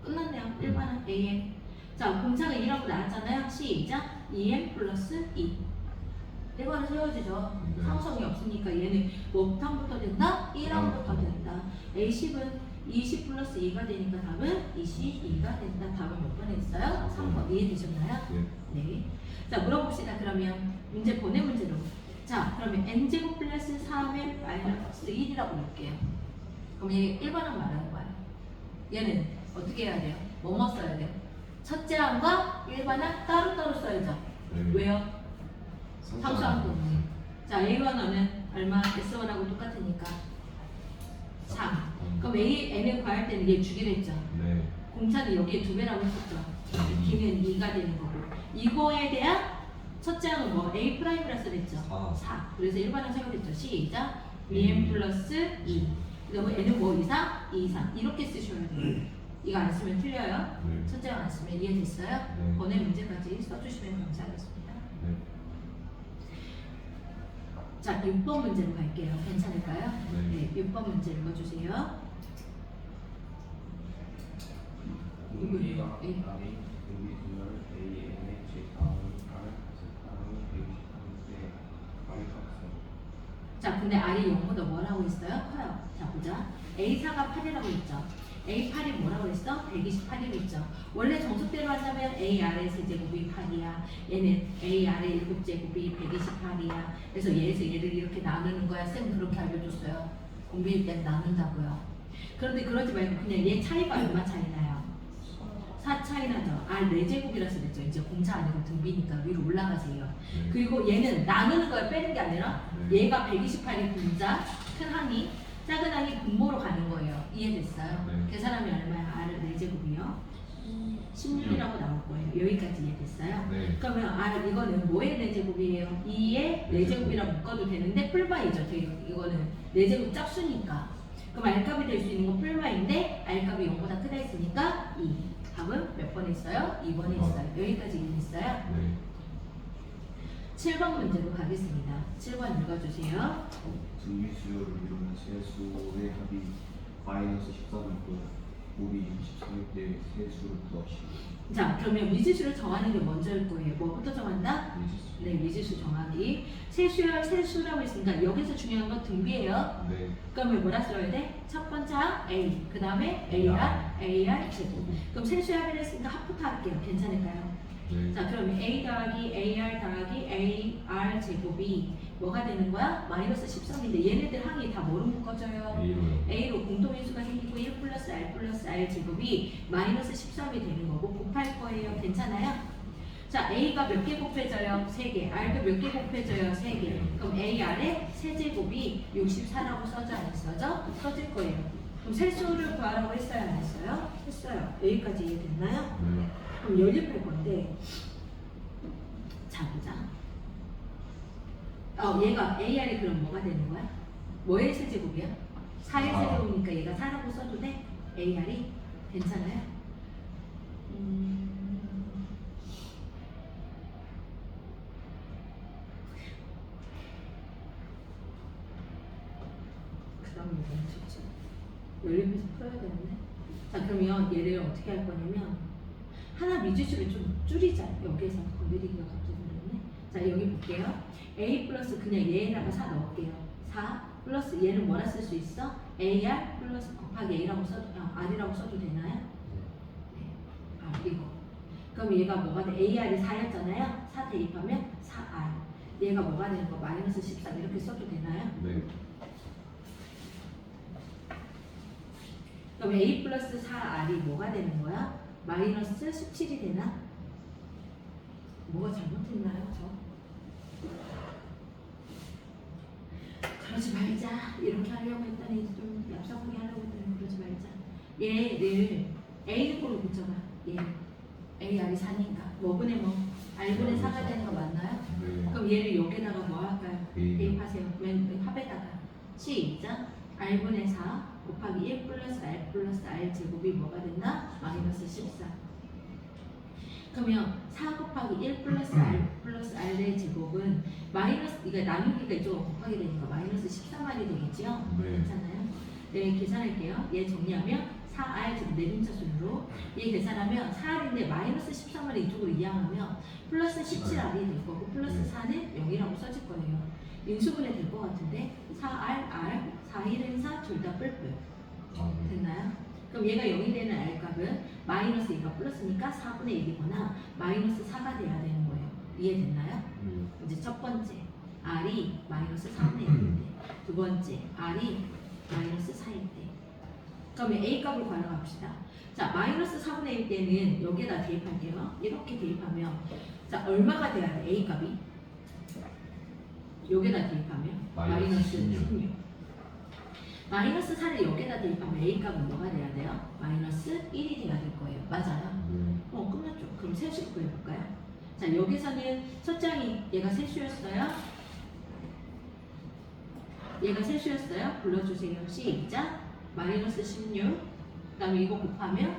끝났네요. 일반항 AM. 자 공차가 2라고 나왔잖아요. 시작. 2M 플러스 2. 일반은 세워지죠. 네. 상수항이 없으니까 얘는 뭐 항부터 된다? 1항부터 된다. A10은 20 플러스 2가 되니까 답은 22가 된다. 답은 몇 번 했어요? 3번. 이해되셨나요? 네. 네. 자, 물어봅시다. 그러면 문제 보내 문제로. 자, 그러면 n제곱 플러스 3의 마이너스 1이라고 볼게요. 그럼 얘 1번은 말하는 거야. 얘는 어떻게 해야 돼요? 뭐뭐 써야 돼요? 첫째 항과 1번은 따로따로 써야죠. 네. 왜요? 상수항 때문에. 자, A1은 얼마? S1하고 똑같으니까 3. 그럼 N을 구할 때는 얘 주기로 했죠. 네. 공차는 여기에 2배라고 했었죠. B는 2가 되는 거고. 이거에 대한 첫째 항은 뭐? A 프라임이라 써냈죠. 4. 그래서 1번은 세워냈죠. 시작. 2n 플러스 2. 그다음에 N은 뭐 이상? 2 이상. 이렇게 쓰셔야 돼요. 이거 안 쓰면 틀려요. 네. 첫째 항 안 쓰면 이해됐어요? 네. 번외 문제까지 써주시면 감사하겠습니다. 네. 자, 6번 문제로 갈게요. 괜찮을까요? 네. 6번 문제 읽어주세요. A가 네. R이 공비수열 AN의 제4은 R, 제4은 123대 R이 값은 자, 근데 R이 0보다 뭐라고 했어요? 커요. 자, 보자. A4가 8이라고 했죠. A8이 뭐라고 했어? 128이라고 했죠. 원래 정석대로 한다면 AR의 세제곱이 8이야. 얘는 AR의 7제곱이 128이야. 그래서 얘에서 얘를 이렇게 나누는 거야. 쌤 그렇게 알려줬어요. 공비일 땐 나눈다고요. 그런데 그러지 말고 그냥 얘 차이가 얼마 차이 나요? 4 차이 나죠. R 4제곱이라서 그랬죠. 이제 공차 아니고 등비니까 위로 올라가세요. 네. 그리고 얘는 나누는 거야. 빼는 게 아니라 네. 얘가 128이 분자, 큰 항이, 작은 항이 분모로 가는 거예요. 이해됐어요? 네. 계산하면 얼마야? R 4제곱이요? 16이라고 나올 거예요. 여기까지 이해됐어요? 네. 그러면 R 이거는 뭐의 4제곱이에요? 2의 4제곱이라고 묶어도 되는데 풀바이죠. 이거는 4제곱 짝수니까. 그럼 R값이 될 수 있는 건 풀바인데 R값이 0보다 크다 했으니까 2. 답은 몇 번 했어요? 2번 했어요. 여기까지 이해됐어요? 네. 7번 문제로 가겠습니다. 7번 읽어주세요. 등비수열을 이루는 세수의 합이 마이너스 13이고 곱이 63일 때 세수를 구하시고. 자, 그러면 미지수를 정하는 게 먼저일 거예요. 뭐부터 정한다? 미지수. 네, 미지수 정하기. 세수열, 세수라고 했으니까 여기서 중요한 건 등비예요. 네. 그러면 뭐라 써야 돼? 첫 번째 항 A, 그 다음에 AR 제곱. 그럼 세수합을 했으니까 합부터 할게요. 괜찮을까요? 네. 자, 그러면 A 더하기 AR 더하기 AR 제곱이 뭐가 되는 거야? 마이너스 13인데 얘네들 항이 다 뭐로 묶어져요? A로요. A로 공통인수가 생기고 1 플러스 R 제곱이 마이너스 13이 되는 거고 곱할 거예요. 괜찮아요? 자, A가 몇 개 곱해져요? 3개. R도 몇 개 곱해져요? 3개. 그럼 AR의 세제곱이 64라고 써져 안 써져? 써질 거예요. 그럼 세수를 구하라고 했어요? 안 했어요? 했어요. 여기까지 이해됐나요? 네. 그럼 연립할 건데 자, 보자. 얘가 AR이 그럼 뭐가 되는 거야? 뭐의 세제곱이야? 4의 세제곱이니까 얘가 4라고 써도 돼? AR이? 괜찮아요? 그 다음에 너무 쉽지. 연립해서 풀어야 되는데. 자, 그러면 얘를 어떻게 할 거냐면 하나 미지수를 좀 줄이자. 여기에서 건드리기가 갑자기 그랬네. 자, 여기 볼게요. A 플러스 그냥 얘에다가 4 넣을게요. 4 플러스 얘는 뭐라 쓸 수 있어? AR 플러스 곱하기 A라고 써도, R이라고 써도 되나요? 네. 이거. 그럼 얘가 뭐가 돼? AR이 4였잖아요? 4 대입하면 4R. 얘가 뭐가 되는 거? 마이너스 13 이렇게 써도 되나요? 네. 그럼 A 플러스 4R이 뭐가 되는 거야? 마이너스 17이 되나? 뭐가 잘못했나요? 그러지 말자. 이렇게 하려고 했더니 좀 얍삽하게 하려고 했더니 그러지 말자. 얘를 A꼴로 붙여봐. 얘 AR이 4니까 뭐분의 뭐 R분의 4가 되는 거 맞나요? 네. 그럼 얘를 여기다가 뭐 할까요? A. 대입하세요. 맨 합에다가 시작. R분의 4 곱하기 1 플러스 R 제곱이 뭐가 된다? 마이너스 14. 그러면 4 곱하기 1 플러스 R의 제곱은 마이너스, 이거 나누기가 이쪽으로 곱하기 되니까 마이너스 13R이 되겠죠? 네. 괜찮아요? 네, 계산할게요. 얘 정리하면 4R 제곱 내림차 순으로 얘 계산하면 4R인데 마이너스 13R을 이쪽으로 이항하면 플러스 17R이 될 거고 플러스 4는 0이라고 써질 거예요. 인수분해 될 것 같은데 4R, R, 4, 1은 4, 둘 다 뿔뿔. 그럼 얘가 0이 되는 R값은 마이너스 2가 플러스니까 4분의 1이거나 마이너스 4가 돼야 되는 거예요. 이해됐나요? 이제 첫 번째 R이 마이너스 4분의 1일 때, 두 번째 R이 마이너스 4일 때. 그러면 A값을 구하러갑시다. 자, 마이너스 4분의 1 때는 여기에다 대입할게요. 이렇게 대입하면 자, 얼마가 돼야 돼? A값이? 여기에다 대입하면 마이너스 16. 마이너스 4를 여기에다 대입하면 A값은 뭐가 돼야 돼요? 마이너스 1이 돼야 될 거예요. 맞아요? 끝났죠. 그럼 셋을 구해볼까요? 자, 여기서는 첫 장이 얘가 셋이었어요. 얘가 셋이었어요. 불러주세요. 시작. 마이너스 16. 그 다음에 이거 곱하면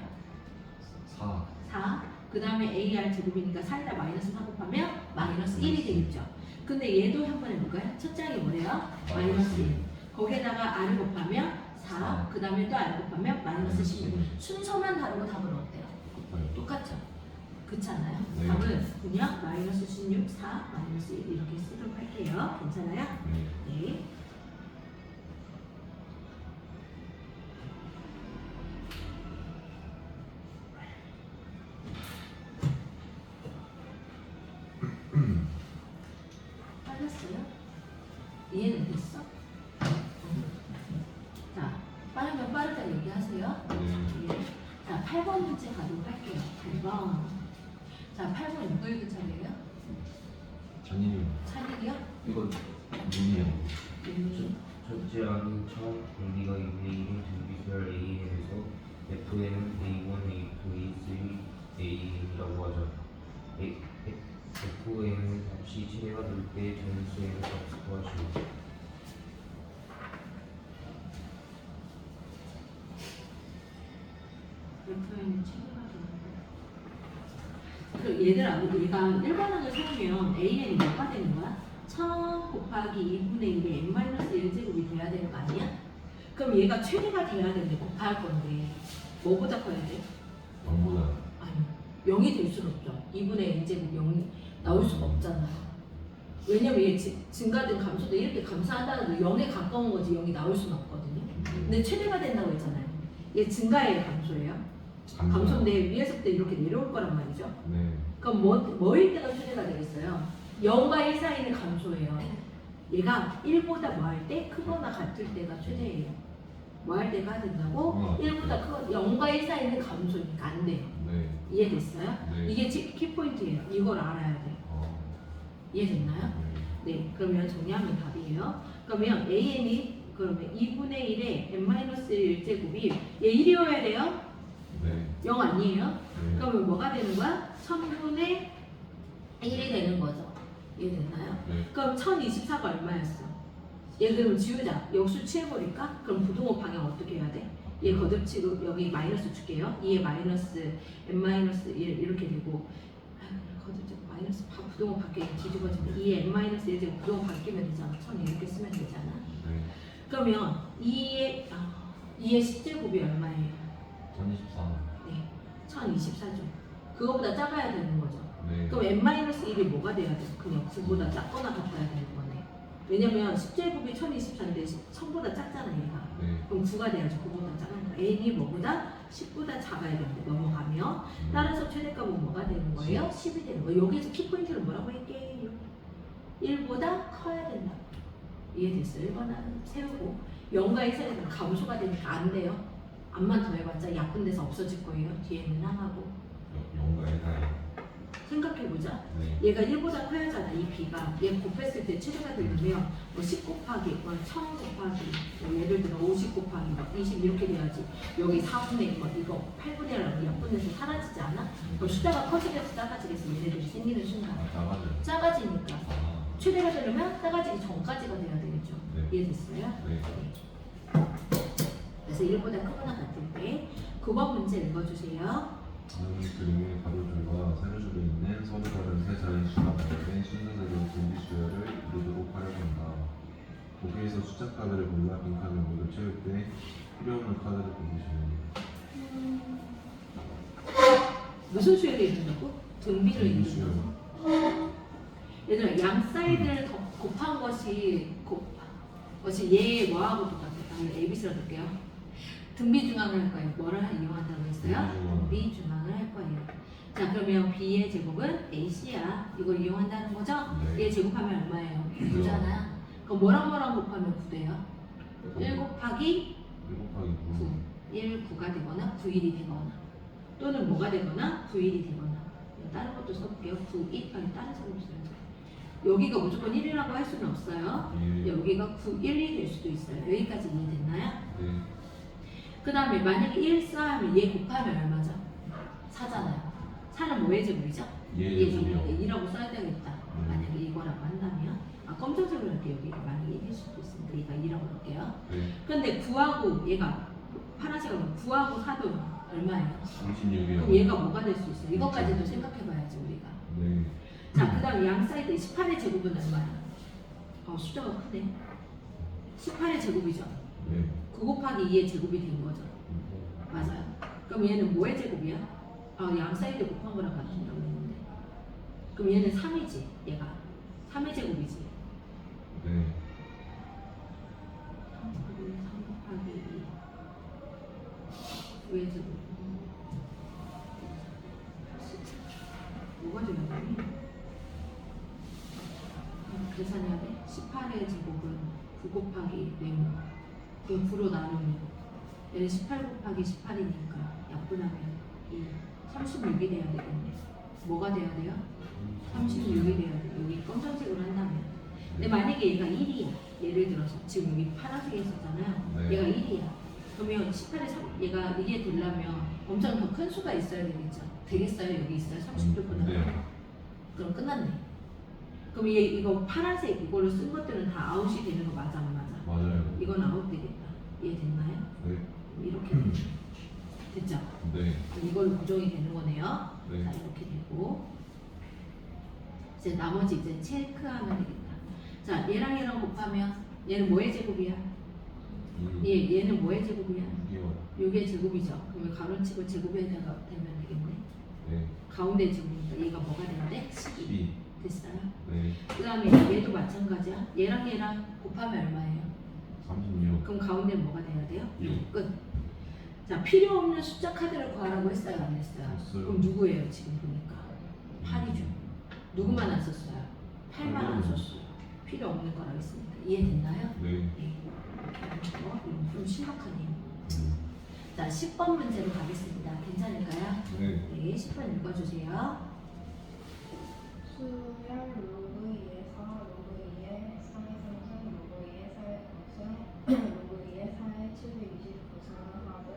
4. 그 다음에 AR 제곱이니까 4에다 마이너스 4 곱하면 마이너스 1이 되겠죠. 근데 얘도 한번 해볼까요? 첫 장이 뭐래요? 마이너스 1. 거기에다가 R을 곱하면 4. 그 다음에 또 R을 곱하면 마이너스 16. 순서만 다르고 답은 어때요? 똑같죠? 그렇잖아요. 네. 답은 그냥 마이너스 16, 4, 마이너스 1 이렇게 쓰도록 할게요. 괜찮아요? 네. 빨랐어요? 이해는 됐어? 자, 빠르면 빠르다 얘기하세요. 예. 자, 8번 문제 가도록 할게요. 8번. 자, 8번 누구 읽은 차례예요? 전인이 찬일이요? 이건 문이요. 첫째 아닌 첫 공비가 2분의 1인 등비수열 AN에서 F는 A1, A2, A3, A이라고 하죠. Fn은 값이 최대가 될 때 전수에는 값을 구하시오. F는 체계가 되는 거야. 그 얘들아, 얘가 1반항을 세우면 AN이 뭐가 되는 거야? 1000 곱하기 2분의 1이 n-1제곱이 돼야 되는 거 아니야? 그럼 얘가 최대가 돼야 되는데 곱할 건데 뭐보다 커야 돼? 0보다 아니, 0이 될 수는 없죠. 2분의 1제곱 0이 나올 수가 없잖아. 왜냐면 얘 증가된 감소도 이렇게 감소한다는 거 0에 가까운 거지 0이 나올 수는 없거든요. 근데 최대가 된다고 했잖아요. 얘 증가의 감소예요. 감소인데 위에서부터 이렇게 내려올 거란 말이죠. 네. 그럼 뭐일 때가 최대가 되겠어요? 0과 1 사이는 감소예요. 얘가 1보다 뭐 할 때? 크거나 같을 때가 최대예요. 뭐 할 때가 된다고? 1보다 크거 0과 1 사이는 감소니까 안 돼요. 네. 이해됐어요? 네. 이게 키포인트예요. 이걸 알아야 돼요. 이해됐나요? 네, 그러면 정리하면 답이에요. 그러면 AN이 그러면 2분의 1에 n-1제곱이 얘 1이어야 돼요? 네. 0 아니에요? 네. 그러면 뭐가 되는 거야? 1000분의 1이 되는 거죠. 이해됐나요? 네. 그럼 1024가 얼마였어? 얘 그럼 지우자. 역수 취해버릴까? 그럼 부등호 방향 어떻게 해야 돼? 얘 거듭치고 여기 마이너스 줄게요. 2에 마이너스 n-1 이렇게 되고 거듭치고 마이너스 부등호 바뀌게 뒤집어지면 2에 n-1제곱 부등호 바뀌면 되잖아. 1000 이렇게 쓰면 되잖아. 네. 그러면 2의 10제곱이 얼마예요? 1024. 네, 1024죠. 그거보다 작아야 되는 거죠. 네. 그럼 n-1이 뭐가 돼야 돼요? 그냥 9보다 작거나 같아야 되는 거네. 왜냐면 10제곱이 1024인데 1000보다 작잖아 얘가. 네. 그럼 9가 돼야지 9보다 작은 거. n이 뭐보다 10보다 작아야 되는데 넘어가면 따라서 최대값은 뭐가 되는 거예요? 10이 되는 거예요. 여기서 키포인트를 뭐라고 할게요? 1보다 커야 된다. 이해됐어요? 1번 세우고 0과 1 사이는 감소가 되니까 안 돼요. 암만 더 해봤자 약분 돼서 없어질 거예요. 뒤에는 항하고. 0과 1사이. 생각해보자. 네. 얘가 1보다 커야잖아. 이 b가. 얘 곱했을 때 최대가 되려면 뭐 10 곱하기, 뭐 1000 곱하기, 뭐 예를 들어 50 곱하기, 막 20 이렇게 돼야지. 여기 4분의 1, 뭐 이거 8분의 1하고 약분돼서 사라지지 않아? 그럼 숫자가 커지겠어, 작아지겠어? 얘네들이 생기는 순간. 작아져요. 작아지니까. 아. 최대가 되려면 작아지기 전까지가 돼야 되겠죠. 네. 이해됐어요? 네. 그래서 1보다 크거나 같을 때 9번 문제 읽어주세요. 다음 그림의 가로줄과 세로줄에 있는 서로 다른 세 자릿수가 발견된 순서대로 등비수열을 이루도록 하려한다. 보기에서 숫자 카드를 골라 빈칸을 모두 채울 때 필요 없는 카드를 고르시오. 무슨 수열이 있는다고? 등비를 등비수열. 있는다고? 얘들아 양 사이드를 곱한 것이 얘 뭐하고 똑같아? ABC로 볼게요. 등비중항을 할 거예요. 뭐를 이용한다고 했어요? 등비중항. 등비중항을 할 거예요. 자, 그러면 B의 제곱은 AC야. 이걸 이용한다는 거죠? 네. 얘 제곱하면 얼마예요? 구죠. 9잖아. 그럼 뭐랑 곱하면 9돼요? 1 곱하기 1 곱하기 9. 9. 1, 9가 되거나 9, 1이 되거나 또는 뭐가 되거나 9, 1이 되거나 다른 것도 써볼게요. 9, 1, 아니 다른 사람 써요. 여기가 무조건 1이라고 할 수는 없어요. 1. 여기가 9, 1이 될 수도 있어요. 여기까지 이해됐나요? 네. 그 다음에 만약에 1 쌓으면 얘 곱하면 얼마죠? 4잖아요. 4는 뭐의 제곱이죠? 얘의 제곱이요. 2라고 써야 되겠다. 만약에 이거라고 한다면 검정색으로 할게요. 여기가 만약에 1일 수도 있으니까 얘가 2라고 할게요. 네. 근데 9하고 얘가 파란색으로 9하고 4도 얼마예요? 36이요. 그럼 얘가 뭐가 될 수 있어요? 이것까지도 생각해봐야지 우리가. 네. 자, 그 다음 양 사이드 18의 제곱은 얼마야? 숫자가 크네. 18의 제곱이죠. 네. 9 곱하기 2의 제곱이 된 거죠. 맞아요. 그럼 얘는 뭐의 제곱이야? 양 사이드 곱한 거랑 같은다고 했는데. 그럼 얘는 3이지. 얘가 3의 제곱이지. 네. 3 곱하기 2. 9의 제곱. 뭐가 되는 거니? 계산해야 돼? 18의 제곱은 9 곱하기 4모. 그럼 9로 나누면 얘는 18 곱하기 18이니까 약분하면 이 36이 돼야 되겠네. 뭐가 돼야 돼요? 36이 돼야 돼. 여기 검정색으로 한다면. 근데 만약에 얘가 1이야. 예를 들어서 지금 여기 파란색에 있었잖아요. 네. 얘가 1이야. 그러면 18에 3, 얘가 이게 되려면 엄청 더 큰 수가 있어야 되겠죠. 되겠어요? 여기 있어요? 30도보다. 네. 그럼 끝났네. 그럼 얘 이거 파란색 이걸로 쓴 것들은 다 아웃이 되는 거 맞아 안 맞아? 맞아요. 이건 아웃 되겠다. 이해됐나요? 네. 이렇게 됐죠? 네. 그럼 이걸로 고정이 되는 거네요. 네. 자 이렇게 되고 이제 나머지 이제 체크하면 되겠다. 자 얘랑 얘랑 곱하면 얘는 뭐의 제곱이야? 얘는 뭐의 제곱이야? 6이요. 요게 제곱이죠. 그러면 가로치고 제곱에 되면 되겠네. 네. 가운데 제곱이니까 얘가 뭐가 되는데? 12 12. 됐어요. 네. 그 다음에 얘도 마찬가지야. 얘랑 얘랑 곱하면 얼마예요? 36. 그럼 가운데 뭐가 돼야 돼요? 육. 끝. 자 필요 없는 숫자 카드를 구하라고 했어요 안 했어요? 했어요. 그럼 누구예요 지금 보니까? 8이죠. 누구만 안 썼어요? 8만 안 썼어요. 필요 없는 거라고 했으니까. 이해됐나요? 네. 네. 이거 좀 심각하네요. 자 10번 문제로 가겠습니다. 괜찮을까요? 네. 네 10번 읽어주세요. 수열 로그 2에서 로그 2의 3의 3승 로그 2의 4의 9승 로그 2의 4의 729승을 합은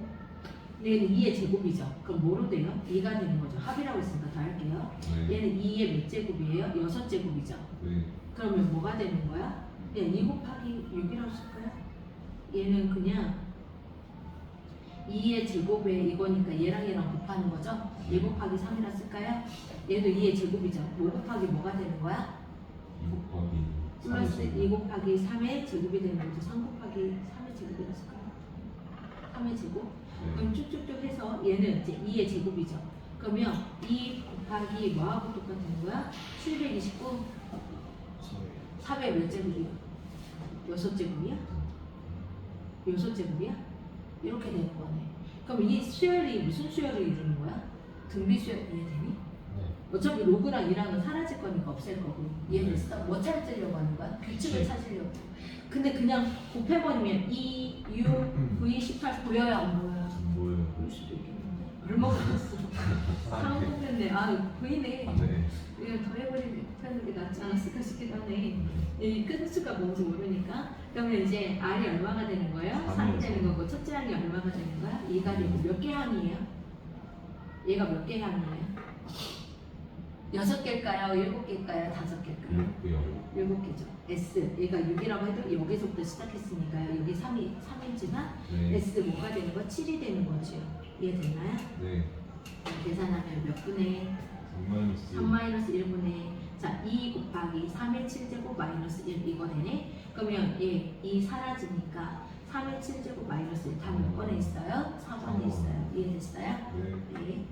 얘는 2의 제곱이죠. 그럼 뭐로 돼요? 2가 되는 거죠. 합이라고 했으니까 다 할게요. 네. 얘는 2의 몇 제곱이에요? 6제곱이죠. 네. 그러면 뭐가 되는 거야? 그냥 2 곱하기 6이라고 쓸까요? 얘는 그냥 2의 제곱에 이거니까 얘랑 얘랑 곱하는 거죠? 2 곱하기 3이라 쓸까요? 얘도 2의 제곱이죠. 5 곱하기 뭐가 되는 거야? 2 곱하기 플러스 3의 2 곱하기 3의 제곱이 되는 거죠. 3 곱하기 3의 제곱이라 쓸까요? 3의 제곱? 네. 그럼 쭉쭉쭉 해서 얘는 이제 2의 제곱이죠. 그러면 2 곱하기 뭐하고 똑같은 거야? 729? 4의 몇 제곱이야? 6제곱이야? 6제곱이야? 이렇게 되는 거네. 그럼 이 수열이 무슨 수열을 이루는 거야? 등비 수열 이해되니? 네. 어차피 로그랑 2랑은 사라질 거니까 없앨 거고. 이해됐어? 뭐 찾으려고 하는 거야? 규칙을 찾으려고. 근데 그냥 곱해버리면 2, 6, 9, 18 보여야 안 보여요? 뭐예요? 보일 수도 있겠는데. 얼마 걸렸어? 상황됐네. 보이네. 네. 이거 더 해버리는 게 낫지 않았을까 싶기도 하네. 이 끝수가 뭔지 모르니까. 그러면 이제 R이 얼마가 되는 거예요? 3이 되는 거고 첫째 항이 얼마가 되는 거야? 2가 되고 몇 개 항이에요? 얘가 몇 개 항이에요? 6개일까요? 7개일까요? 5개일까요? 7개요. 7개죠. S 얘가 6이라고 해도 여기서부터 시작했으니까요. 여기 3이지만 네. S 뭐가 되는 거? 7이 되는 거죠. 이해됐나요? 네. 계산하면 몇 분의 3 마이너스 1분의 자 2 곱하기 3의 7제곱 마이너스 1 이거 되네. 그러면 이 사라지니까 3의 7제곱 마이너스 1 다 몇 번에 있어요? 4번에 있어요. 이해됐어요? 네. 네.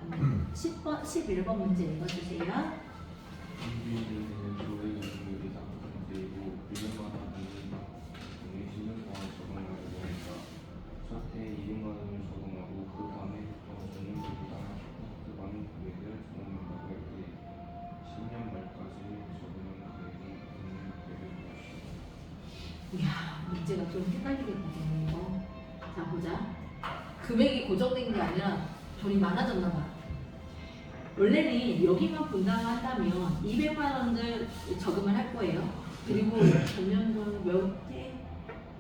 다음에 10번, 11번 문제 읽어주세요. 인비는 조회의 능력이 상승되고 유명한 분이 20년 동안 적응을 해보니까 좀 헷갈리겠거든요. 이거. 자 보자. 금액이 고정된 게 아니라 돈이 많아졌나 봐. 원래는 여기만 분담을 한다면 200만 원을 저금을 할 거예요. 그리고 전년도 몇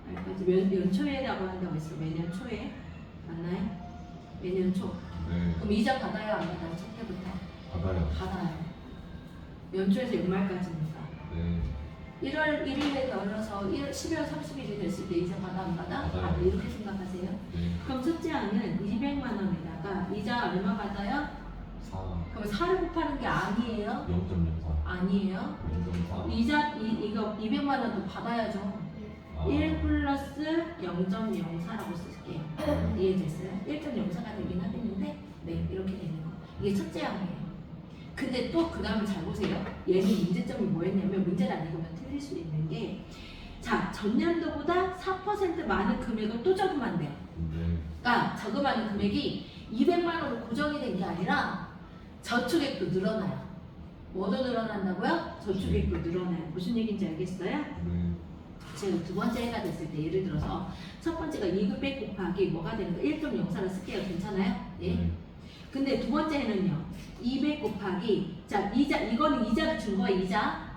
해까지 몇 초에라고 한다고 했어. 매년 초에 맞나요? 매년 초. 네. 그럼 이자 받아요 안 받아요? 첫 해부터 받아요. 받아요. 연초에서 연말까지니까. 네. 1월 1일에 열어서 12월 30일이 됐을 때 이자 받아 안 받아? 받아요. 받아. 이렇게 생각하세요. 네. 그럼 첫째 항은 200만 원에다가 이자 얼마 받아요? 4. 그럼 4를 곱하는 게 아니에요? 0.04. 아니에요. 0.4. 이자 이거 200만 원도 받아야죠. 아. 1 플러스 0.04라고 쓸게요. 이해됐어요? 1.04가 되긴 하겠는데 네 이렇게 되는 거. 이게 첫째 항이에요. 근데 또 그 다음에 잘 보세요. 얘는 문제점이 뭐였냐면 문제를 안 읽으면 틀릴 수 있는 게 자 전년도보다 4% 많은 금액을 또 저금한대요. 네. 그러니까 저금하는 금액이 200만 원으로 고정이 된 게 아니라 저축액도 늘어나요. 뭐도 늘어난다고요? 저축액도 늘어나요. 무슨 얘기인지 알겠어요? 네. 제가 두 번째 해가 됐을 때 예를 들어서 첫 번째가 200 곱하기 뭐가 되는 거 1.04를 쓸게요. 괜찮아요? 예. 네. 근데 두 번째 해는요. 200 곱하기 자 이자 이거는 이자를 준 거예요. 이자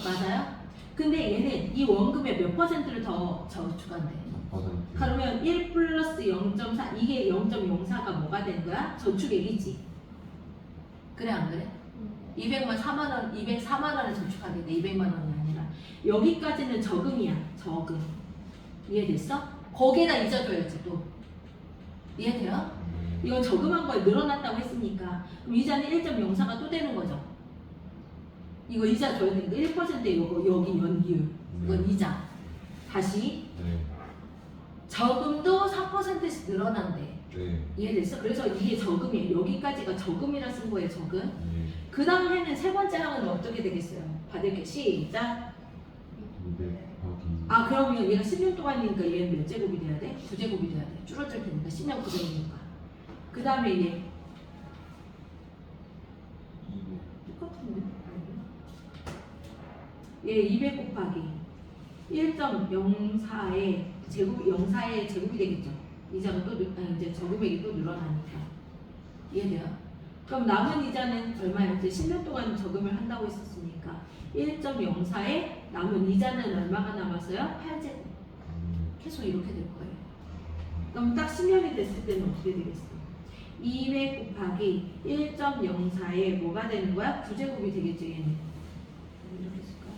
맞아요? 근데 얘는 이 원금의 몇 퍼센트를 더 저축한대. 4%. 그러면 1 플러스 0.4 이게 0.04가 뭐가 되는 거야? 저축액이지. 그래 안 그래? 200만 4만 원 204만 원을 저축하겠네. 200만 원이 아니라 여기까지는 저금이야. 저금. 이해됐어? 거기에다 이자 줘야지 또. 이해돼요? 네. 이건 저금한 거에 늘어났다고 했으니까 그럼 이자는 1.04가 또 되는 거죠. 이거 이자 줘야 되니까 1% 이거 여기 연기율 이건 이자. 다시 네. 저금도 4%씩 늘어난대. 네. 이해됐어? 그래서 이게 저금이에요. 여기까지가 저금이라 쓴 거예요. 저금. 네. 그 다음 해는 세 번째 항은 어떻게 되겠어요? 받을게. 시작. 200 곱하기. 아 그러면 얘가 10년 동안이니까 얘는 몇 제곱이 돼야 돼? 9제곱이 돼야 돼. 줄어들 테니까 10년 9제곱이니까. 그 다음에 얘 200. 똑같은데? 얘 200 곱하기 1.04의 제곱 04의 제곱이 되겠죠. 이자가 또 이제 저금액이 또 늘어나니까. 이해돼요? 그럼 남은 이자는 얼마였지? 10년 동안 저금을 한다고 했었으니까 1.04에 남은 이자는 얼마가 남았어요? 8제곱. 계속 이렇게 될 거예요. 그럼 딱 10년이 됐을 때는 어떻게 되겠어요? 200 곱하기 1.04에 뭐가 되는 거야? 9제곱이 되겠죠, 얘는. 이렇게 쓸까요?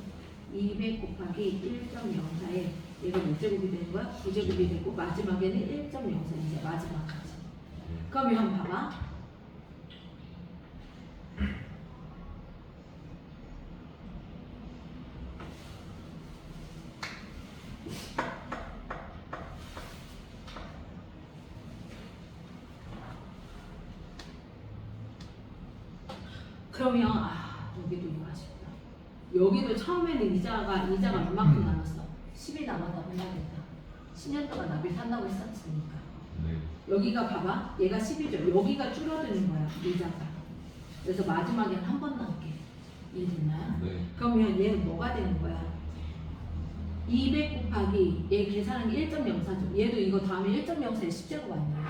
200 곱하기 1.04에 얘가 몇 제곱이 되는 거야? 9제곱이 되고 마지막에는 1.04 이제 마지막까지. 그럼 한번 봐봐. 그러면 여기도 이거 아쉽다. 여기도 처음에는 이자가 얼마큼 남았어? 10이 남았다고 해야겠다. 10년 동안 납입 한다고 했었으니까. 네. 여기가 봐봐. 얘가 10이죠. 여기가 줄어드는 거야. 이자가. 그래서 마지막에는 한 번 남게. 이해됐나요? 네. 그러면 얘는 뭐가 되는 거야? 200 곱하기 얘 계산한 게 1.04죠. 얘도 이거 다음에 1.04에 10제곱 아니에요?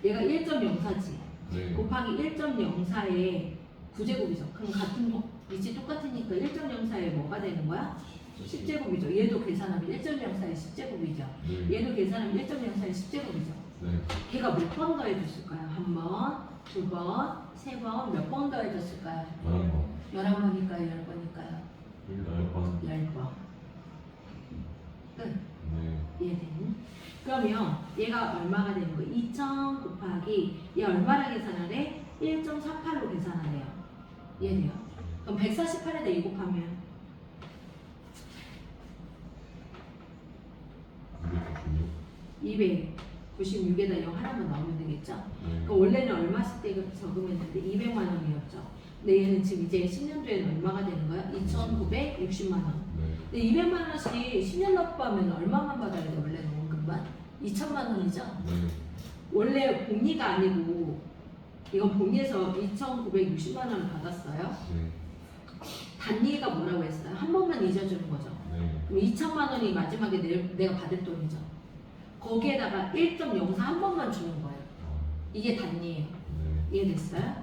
얘가 1.04지. 네. 곱하기 1.04에 9제곱이죠. 그럼 같은 거 위치 똑같으니까 1.04에 뭐가 되는 거야? 10제곱이죠. 얘도 계산하면 1.04에 10제곱이죠. 네. 얘도 계산하면 1.04에 10제곱이죠. 네. 걔가 몇 번 더해줬을까요? 한 번, 두 번, 세 번, 몇 번 더해줬을까요? 11번. 11번일까요? 10번일까요? 10번. 10번. 끝. 네. 이해되니? 그러면 얘가 얼마가 되는 거예요? 2000 곱하기 얘 얼마나 계산하래? 1.48로 계산하래요. 이해돼요? 그럼 148에다 2 곱하면 296에다 0 하나만 넣으면 되겠죠? 네. 그러니까 원래는 얼마 쓸 때 저금했는데 200만 원이었죠. 근데 얘는 지금 이제 10년도에는 얼마가 되는 거야? 2,960만 원. 네. 근데 200만 원씩 10년 납부하면 얼마만 받아야 돼? 원래는 원금만? 2천만 원이죠? 네. 원래 복리가 아니고 이건 복리에서 2,960만 원을 받았어요. 네. 단리가 뭐라고 했어요? 한 번만 잊어주는 거죠. 네. 그럼 2천만 원이 마지막에 내가 받을 돈이죠. 거기에다가 1.04 한 번만 주는 거예요. 이게 단위예요. 네. 이해됐어요? 네.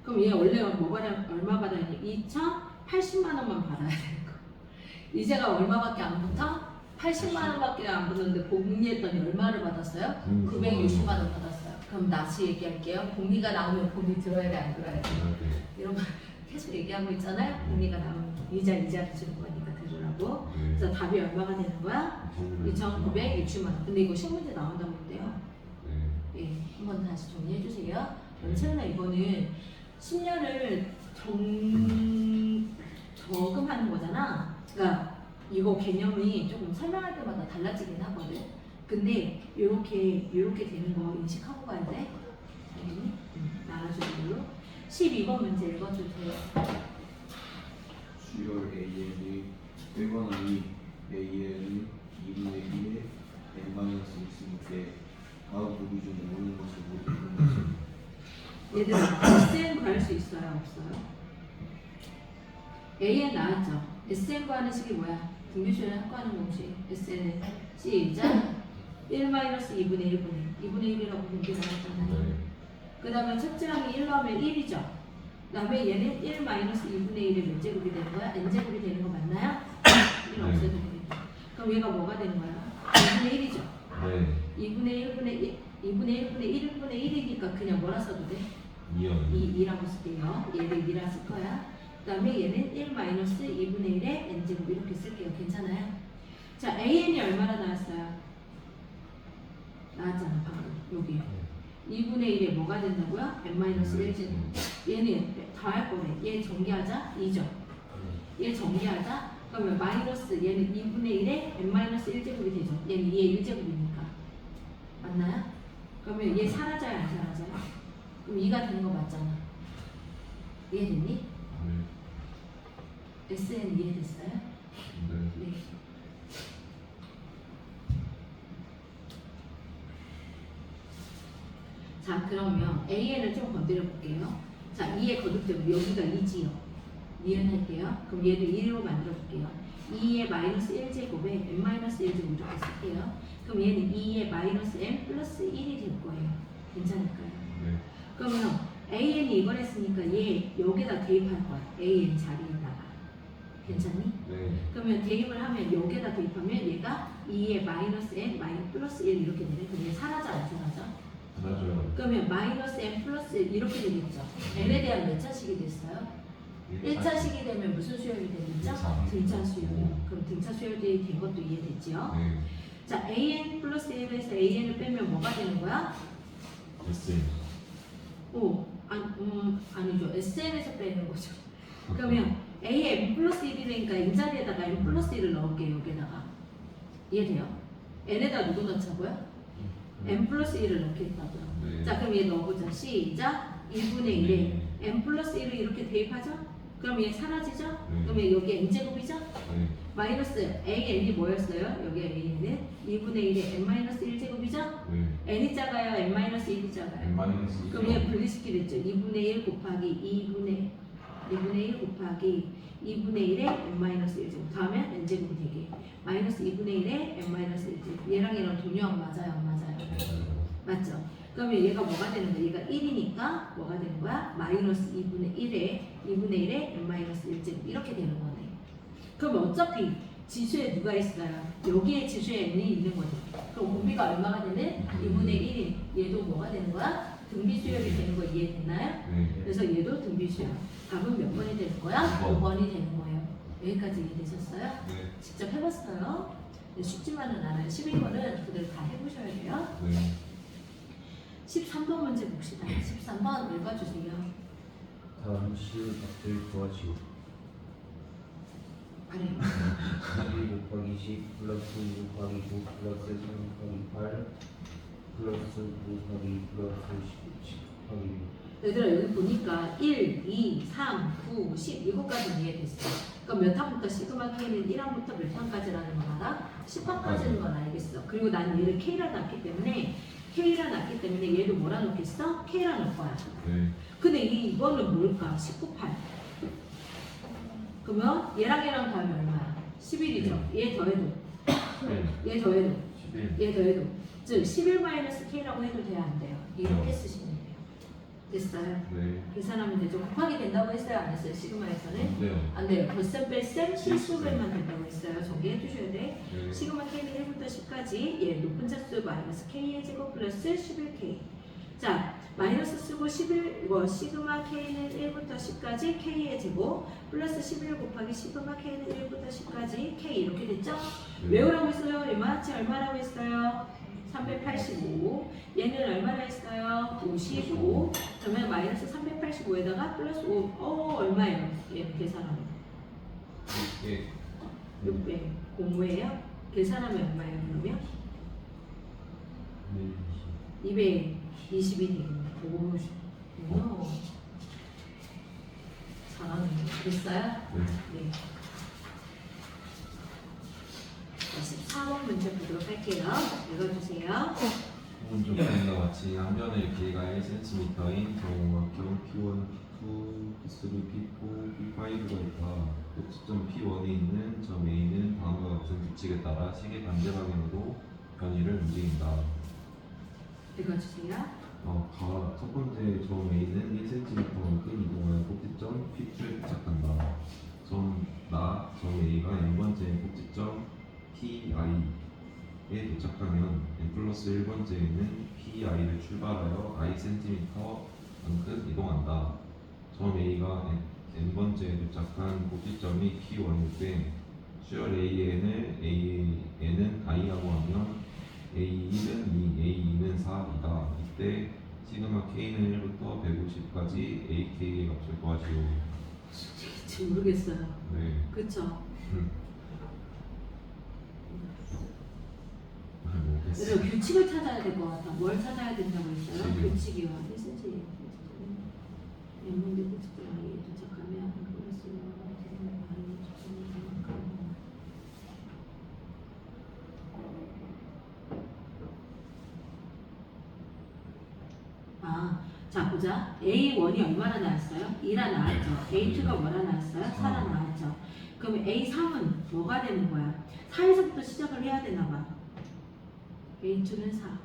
그럼 얘 원래 얼마 받아야 돼? 2,080만 원만 받아야 되는 거. 이제가 얼마밖에 안 붙어? 80만 원밖에 안 붙는데 복리했더니 얼마를 받았어요? 960만 원 받았어요. 그럼 다시 얘기할게요. 복리가 나오면 복리 들어야 돼, 안 들어야 돼? 네. 이런 거 계속 얘기하고 있잖아요. 복리가 나오면 이자를 주는 거니까 들으라고. 네. 그래서 답이 얼마가 되는 거야? 2,960만 원. 근데 이거 시험 문제 나온다고 그랬대요. 네. 예, 한번 다시 정리해 주세요. 네. 채은아 이거는 10년을 저금하는 거잖아. 그러니까 이거 개념이 조금 설명할 때마다 달라지긴 하거든. 근데 요렇게 되는 거 인식하고 가야 돼. 알겠니? 나눠주는 걸로. 12번 문제 읽어주세요. 수열 AN이 1번이 AN은 2분의 1에 n-1 있을 때 다음 부분 중 어느 것을 모르는 것은 얘들아, SN 구할 수 있어요? 없어요? AN 나왔죠? SN 구하는 식이 뭐야? 등비수열 합구하는 공식. SN은 시작 1-2분의 2분의 1이라고 공개 나왔잖아요. 네. 그 다음에 첫째 항이 1로 하면 1이죠. 그 다음에 얘는 1-2분의 1의 몇 제곱이 되는 거야? n제곱이 되는 거 맞나요? 1 없애도 되겠다. 그럼 얘가 뭐가 되는 거야? 2분의 1이죠. 네. 2분의 1분의 1이니까 그냥 뭐라 써도 돼? 2연. 2라고 쓸게요. 얘를 2라 쓸 거야. 그 다음에 얘는 1-2분의 1의 n제곱 이렇게 쓸게요. 괜찮아요? 자, AN이 얼마나 나왔어요? 나왔잖아, 방금. 여기. 2분의 1에 뭐가 된다고요? n-1제곱. 얘는 다 할 거래. 얘 정리하자. 2죠. 얘 정리하자. 그러면 마이너스 얘는 2분의 1에 n-1제곱이 되죠. 얘는 얘 1제곱이니까. 맞나요? 그러면 얘 사라져요? 안 사라져요? 그럼 2가 되는 거 맞잖아. 이해됐니? 네. SN 이해됐어요? 네. 네. 자, 그러면 AN을 좀 건드려 볼게요. 자, 2에 거듭되고 여기가 2지요. 니은할게요. 그럼 얘를 1로 만들어 볼게요. 2의 마이너스 1제곱에 n-1제곱 이렇게 쓸게요. 그럼 얘는 2의 마이너스 n 플러스 1이 될 거예요. 괜찮을까요? 네. 그러면 AN이 이걸 했으니까 얘 여기다 대입할 거야. AN 자리에다가. 괜찮니? 네. 그러면 대입을 하면 여기에다 대입하면 얘가 2의 마이너스 n 마이너스 플러스 1 이렇게 되네. 그럼 얘 사라져 안 사라져? 하나죠. 그러면 마이너스 n 플러스 1 이렇게 되겠죠. n에 대한 몇 차식이 됐어요? 1차식이 되면 무슨 수열이 되겠죠? 등차 수열. 그럼 등차 수열이 된 것도 이해됐지요? 네. 자, an 플러스 1에서 an을 빼면 뭐가 되는 거야? SN. 아니죠. SN에서 빼는 거죠. 그러면 a n 플러스 1이니까 n 자리에다가 n 플러스 1을 넣을게요. 여기다가. 이해돼요? n에다 누구 넣자고요? n 플러스 1을 넣겠다고요. 네. 자, 그럼 얘 넣어보자. 시작. 2분의 1에 네. n 플러스 1을 이렇게 대입하죠? 그럼 얘 사라지죠? 네. 그러면 여기 n제곱이죠? 네. 마이너스 AN이 뭐였어요? 여기 AN은 2분의 1에 n-1제곱이죠? 네. n이 작아요? n-1이 작아요? n-2. 그럼 얘 분리시키랬죠? 2분의 1 곱하기 2분의 1 곱하기 2분의 1에 n-1제곱 다음에 n제곱이 되게 마이너스 2분의 1에 n-1제곱 얘랑 동요항 맞아요? 안 맞아요? 맞죠? 그러면 얘가 뭐가 되는 거야? 얘가 1이니까 뭐가 되는 거야? 마이너스 2분의 1에 n-1제곱 이렇게 되는 거네. 그럼 어차피 지수에 누가 있어요? 여기에 지수에 n이 있는 거죠. 그럼 공비가 얼마가 되는? 2분의 1인 얘도 뭐가 되는 거야? 등비수열이 되는 거 이해됐나요? 네. 그래서 얘도 등비수열. 답은 몇 번이 되는 거야? 5번이 되는 거예요. 여기까지 이해되셨어요? 네. 직접 해봤어요. 쉽지만은 않아요. 12번은 그대로 다 해보셔야 돼요. 네. 13번 문제 봅시다. 13번 읽어주세요. 다음 수값을 구하시오. 아래 12 곱하기 10 플러스 2 곱하기 9 플러스 3 곱하기 8 플러스 9 곱하기 플러스 10 곱하기 6. 얘들아 여기 보니까 1, 2, 3, 9, 10 이거까지 이해됐어. 그럼 몇 항부터 시그마 K는 1항부터 몇 항까지라는 거 알아? 10항까지는 건 알겠어. 그리고 난 얘를 K라고 놨기 때문에 K라 났기 때문에 얘도 뭐라 넣겠어? K라 넣을 거야. 네. 근데 이거는 뭘까? 19, 8. 그러면 얘랑 더하면 얼마야? 11이죠. 얘 더해도. 11. 얘 더해도. 11. 얘 더해도. 즉 11-K라고 해도 돼야 안 돼요. 이렇게 네. 쓰시면 돼요. 됐어요? 네. 계산하면 되죠. 곱하기 된다고 했어요? 안 했어요? 시그마에서는? 네. 안 돼요. 덧셈 뺄셈 실수배만 된다고 했어요. 정리해 주셔야 돼. 네. 시그마 K는 1부터 10까지 얘 높은 차수 마이너스 K의 제곱 플러스 11K. 자, 마이너스 쓰고 11, 시그마 K는 1부터 10까지 K의 제곱 플러스 11 곱하기 시그마 K는 1부터 10까지 K 이렇게 됐죠? 네. 외우라고 했어요. 이만치 얼마라고 했어요? 385. 얘는 얼마나 했어요? 55. 그러면 마이너스 385에다가 플러스 5. 얼마예요? 얘는 계산하면. 예. 600. 공모예요? 계산하면 얼마예요? 그러면? 220이 되겠네. 오, 잘하네요. 됐어요? 네. 네. 14번 문제 보도록 할게요. 읽어주세요. 오른쪽 그림과 같이 한 변의 길이가 1cm인 정五각형 P1, P2, P3, P4, P5가 있다. 꼭지점 P1에 있는 점 A는 다음과 같은 규칙에 따라 시계 반대 방향으로 변이를 움직인다. 읽어주세요. 첫 번째 점 A는 1cm만큼 이동하는 꼭지점 P2에 도착한다. 점 A가 n번째 꼭지점 Pi에 도착하면 n 플러스 1번째에는 Pi를 출발하여 i cm만큼 이동한다. 점 A가 n번째에 도착한 꼭지점이 P1일 때 수열 AN을 AN은 i라고 하면 A1은 2, A2는 4이다. 이때 시그마 K는 1부터 150까지 AK의 값을 구하시오. 잘 모르겠어요. 네. 그쵸? 모르겠어요. 그래서 규칙을 찾아야 될 것 같아. 뭘 찾아야 된다고 했어요? 규칙이요. 규칙이요. 1cm. 엠문데 꼭지점 A에 도착하면 플러스 자 보자. A1이 얼마나 나왔어요? 2라 나왔죠. A2가 뭐라 나왔어요? 4라 나왔죠. 그럼 A3은 뭐가 되는 거야? 4에서부터 시작을 해야 되나 봐. A2는 4.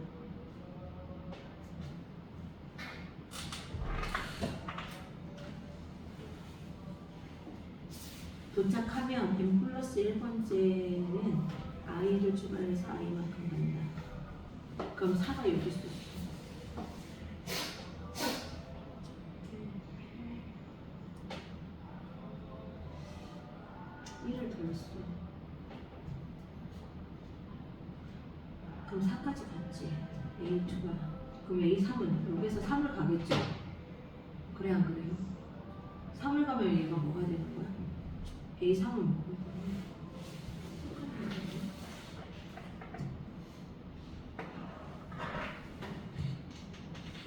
도착하면 n 플러스 1번째는 i를 추가해서 i만큼 간다. 그럼 4가 여기 있어. 그럼 4까지 갔지. A2가. 그럼 A3은 여기서 3을 가겠죠. 그래 안 그래요? 3을 가면 얘가 뭐가 되는 거야? A3은 뭐가 되는 거야?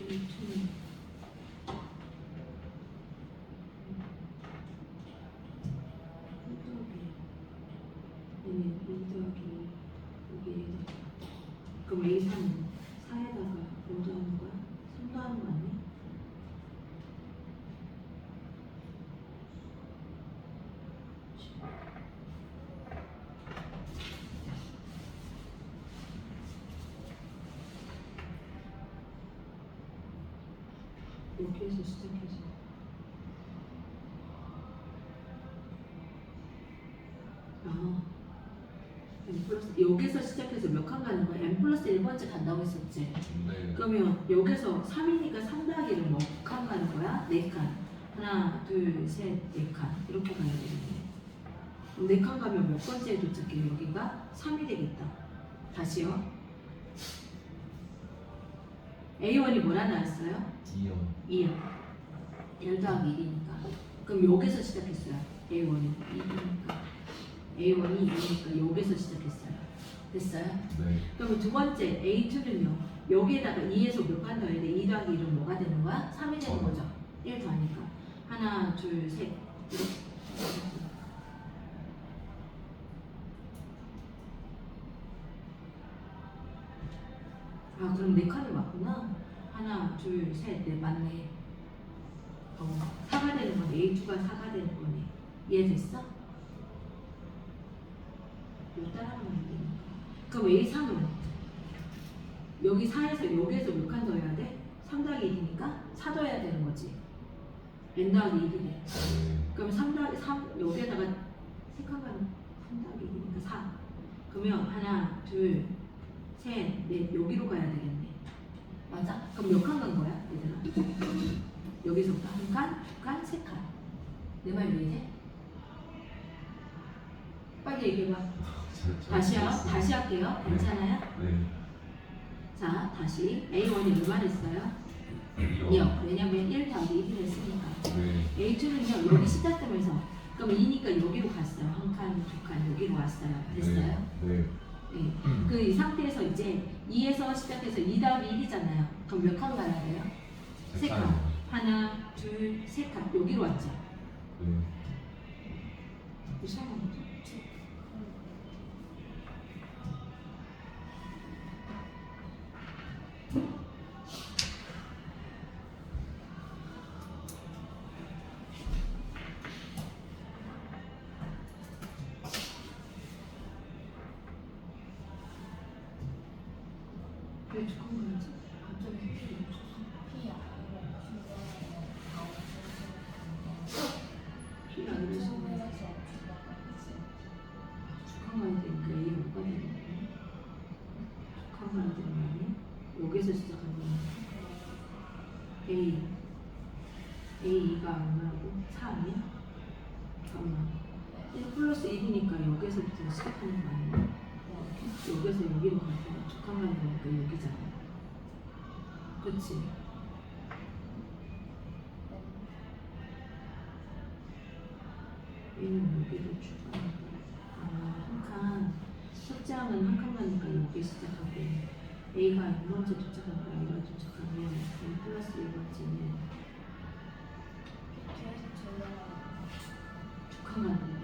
A2는 그럼 A3은 4에다가 뭐 더하는 거야? 3 더하는 거 아니야? 여기에서 시작해서 n 플러스 여기서 시작해서 몇 칸 가는 거야? n 플러스 1번째 간다고 했었지? 네. 그러면 여기서 3이니까 3 더하기를 몇 칸 가는 거야? 4칸. 하나, 둘, 셋, 4칸. 이렇게 가야 되겠네. 그럼 4칸 가면 몇 번째에 도착해? 여기가 3이 되겠다. 다시요. A1이 뭐라 나왔어요? 2요. 2요. 1 더하기 1이니까. 그럼 여기서 시작했어요. A1이 2니까. A1이 2니까 여기서 시작했어요. 됐어요? 네. 그러면 두 번째 A2는요. 여기에다가 2에서 몇 칸 더해야 돼? 2 더하기 1은 뭐가 되는 거야? 3이 되는 거죠. 1 더하니까. 하나, 둘, 셋. 이렇게. 아 그럼 네 칸이 맞구나. 하나, 둘, 셋, 넷 맞네. 4가 되는 거네. A2가 4가 되는 거네. 이해됐어? 이거 따라가면 안 되니까. 그럼 A3은 여기 4에서 여기에서 몇 칸 더해야 돼? 3 더하기 1이니까 4 더해야 되는 거지. n 더하기 1이래. 네. 그럼 3 더하기 3 여기에다가 3칸 가는 3 더하기 1이니까 4. 그러면 하나, 둘, 셋, 넷 여기로 가야 되겠네. 맞아? 그럼 몇 칸 간 거야, 얘들아? 여기서부터 한 칸, 두 칸, 세 칸. 내 말 이해돼? 빨리 얘기해봐. 다시 할게요. 괜찮아요? 네. 자, 다시 A1이 얼마 냈어요? 2요. 왜냐면 1 더하기 1을 했으니까. 네. A2는요, 여기 시작점에서 그럼 2니까 여기로 갔어요. 한 칸, 두 칸 여기로 왔어요. 됐어요? 네. 네. 그 이 상태에서 이제 2에서 시작해서 2 더하기 1이잖아요. 그럼 몇 칸 가야 돼요? 세 칸. 하나, 둘, 세 칸. 여기로 왔죠. 네. 이상한 거죠? 왜 죽은 거지? 갑자기 필요 없어서. 필요 안 되시네. 축하 가야 되니까 A 못 가야 되는데. 축하 가야 되는 거 아니야? 여기서 시작한 거야. A2가 얼마라고? 4 아니야? 잠깐만. 1 플러스 1이니까 여기서부터 시작하는 거 아니야? 여기서 여기로 갈 거야. 축하 가는 거니까 여기잖아. 그치? A는 여기로 출발할 거야. 한 칸. 숙제하면 한 칸만이니까 여기 시작하고 A가 먼저 도착하고 A가 도착하면 N 플러스 1번째는 축하 가는 거네.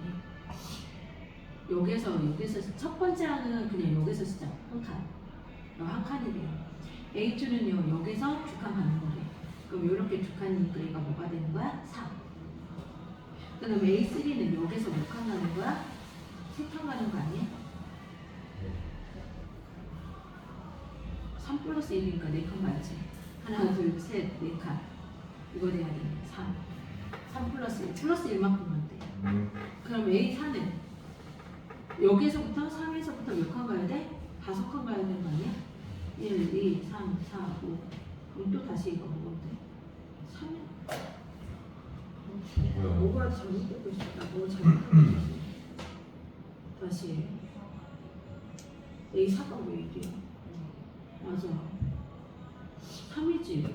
여기서 첫 번째 항은 그냥 여기서 시작. 한 칸. 한 칸이래요. A2는요 여기서 두 칸 가는 거래. 그럼 이렇게 두 칸이니까 얘가 뭐가 되는 거야? 4. 그다음 A3는 여기서 몇 칸 가는 거야? 3칸 가는 거 아니야? 3 플러스 1이니까 4칸 가야지. 하나, 둘, 셋, 4칸. 이거 돼야 돼. 3 플러스 1. 플러스 1만큼만 돼. 네. 그럼 A4는 여기서부터 3에서부터 몇 칸 가야 돼? 5칸 가야 되는 거 아니야? 1, 2, 3, 4, 5. 그럼 또 다시 이거 먹으면 돼. 3. 뭐야? 뭐가 잘못되고 있었다. 뭐 잘못하고 있었어. 다시. A4가 왜 이래요? 맞아. 3이지.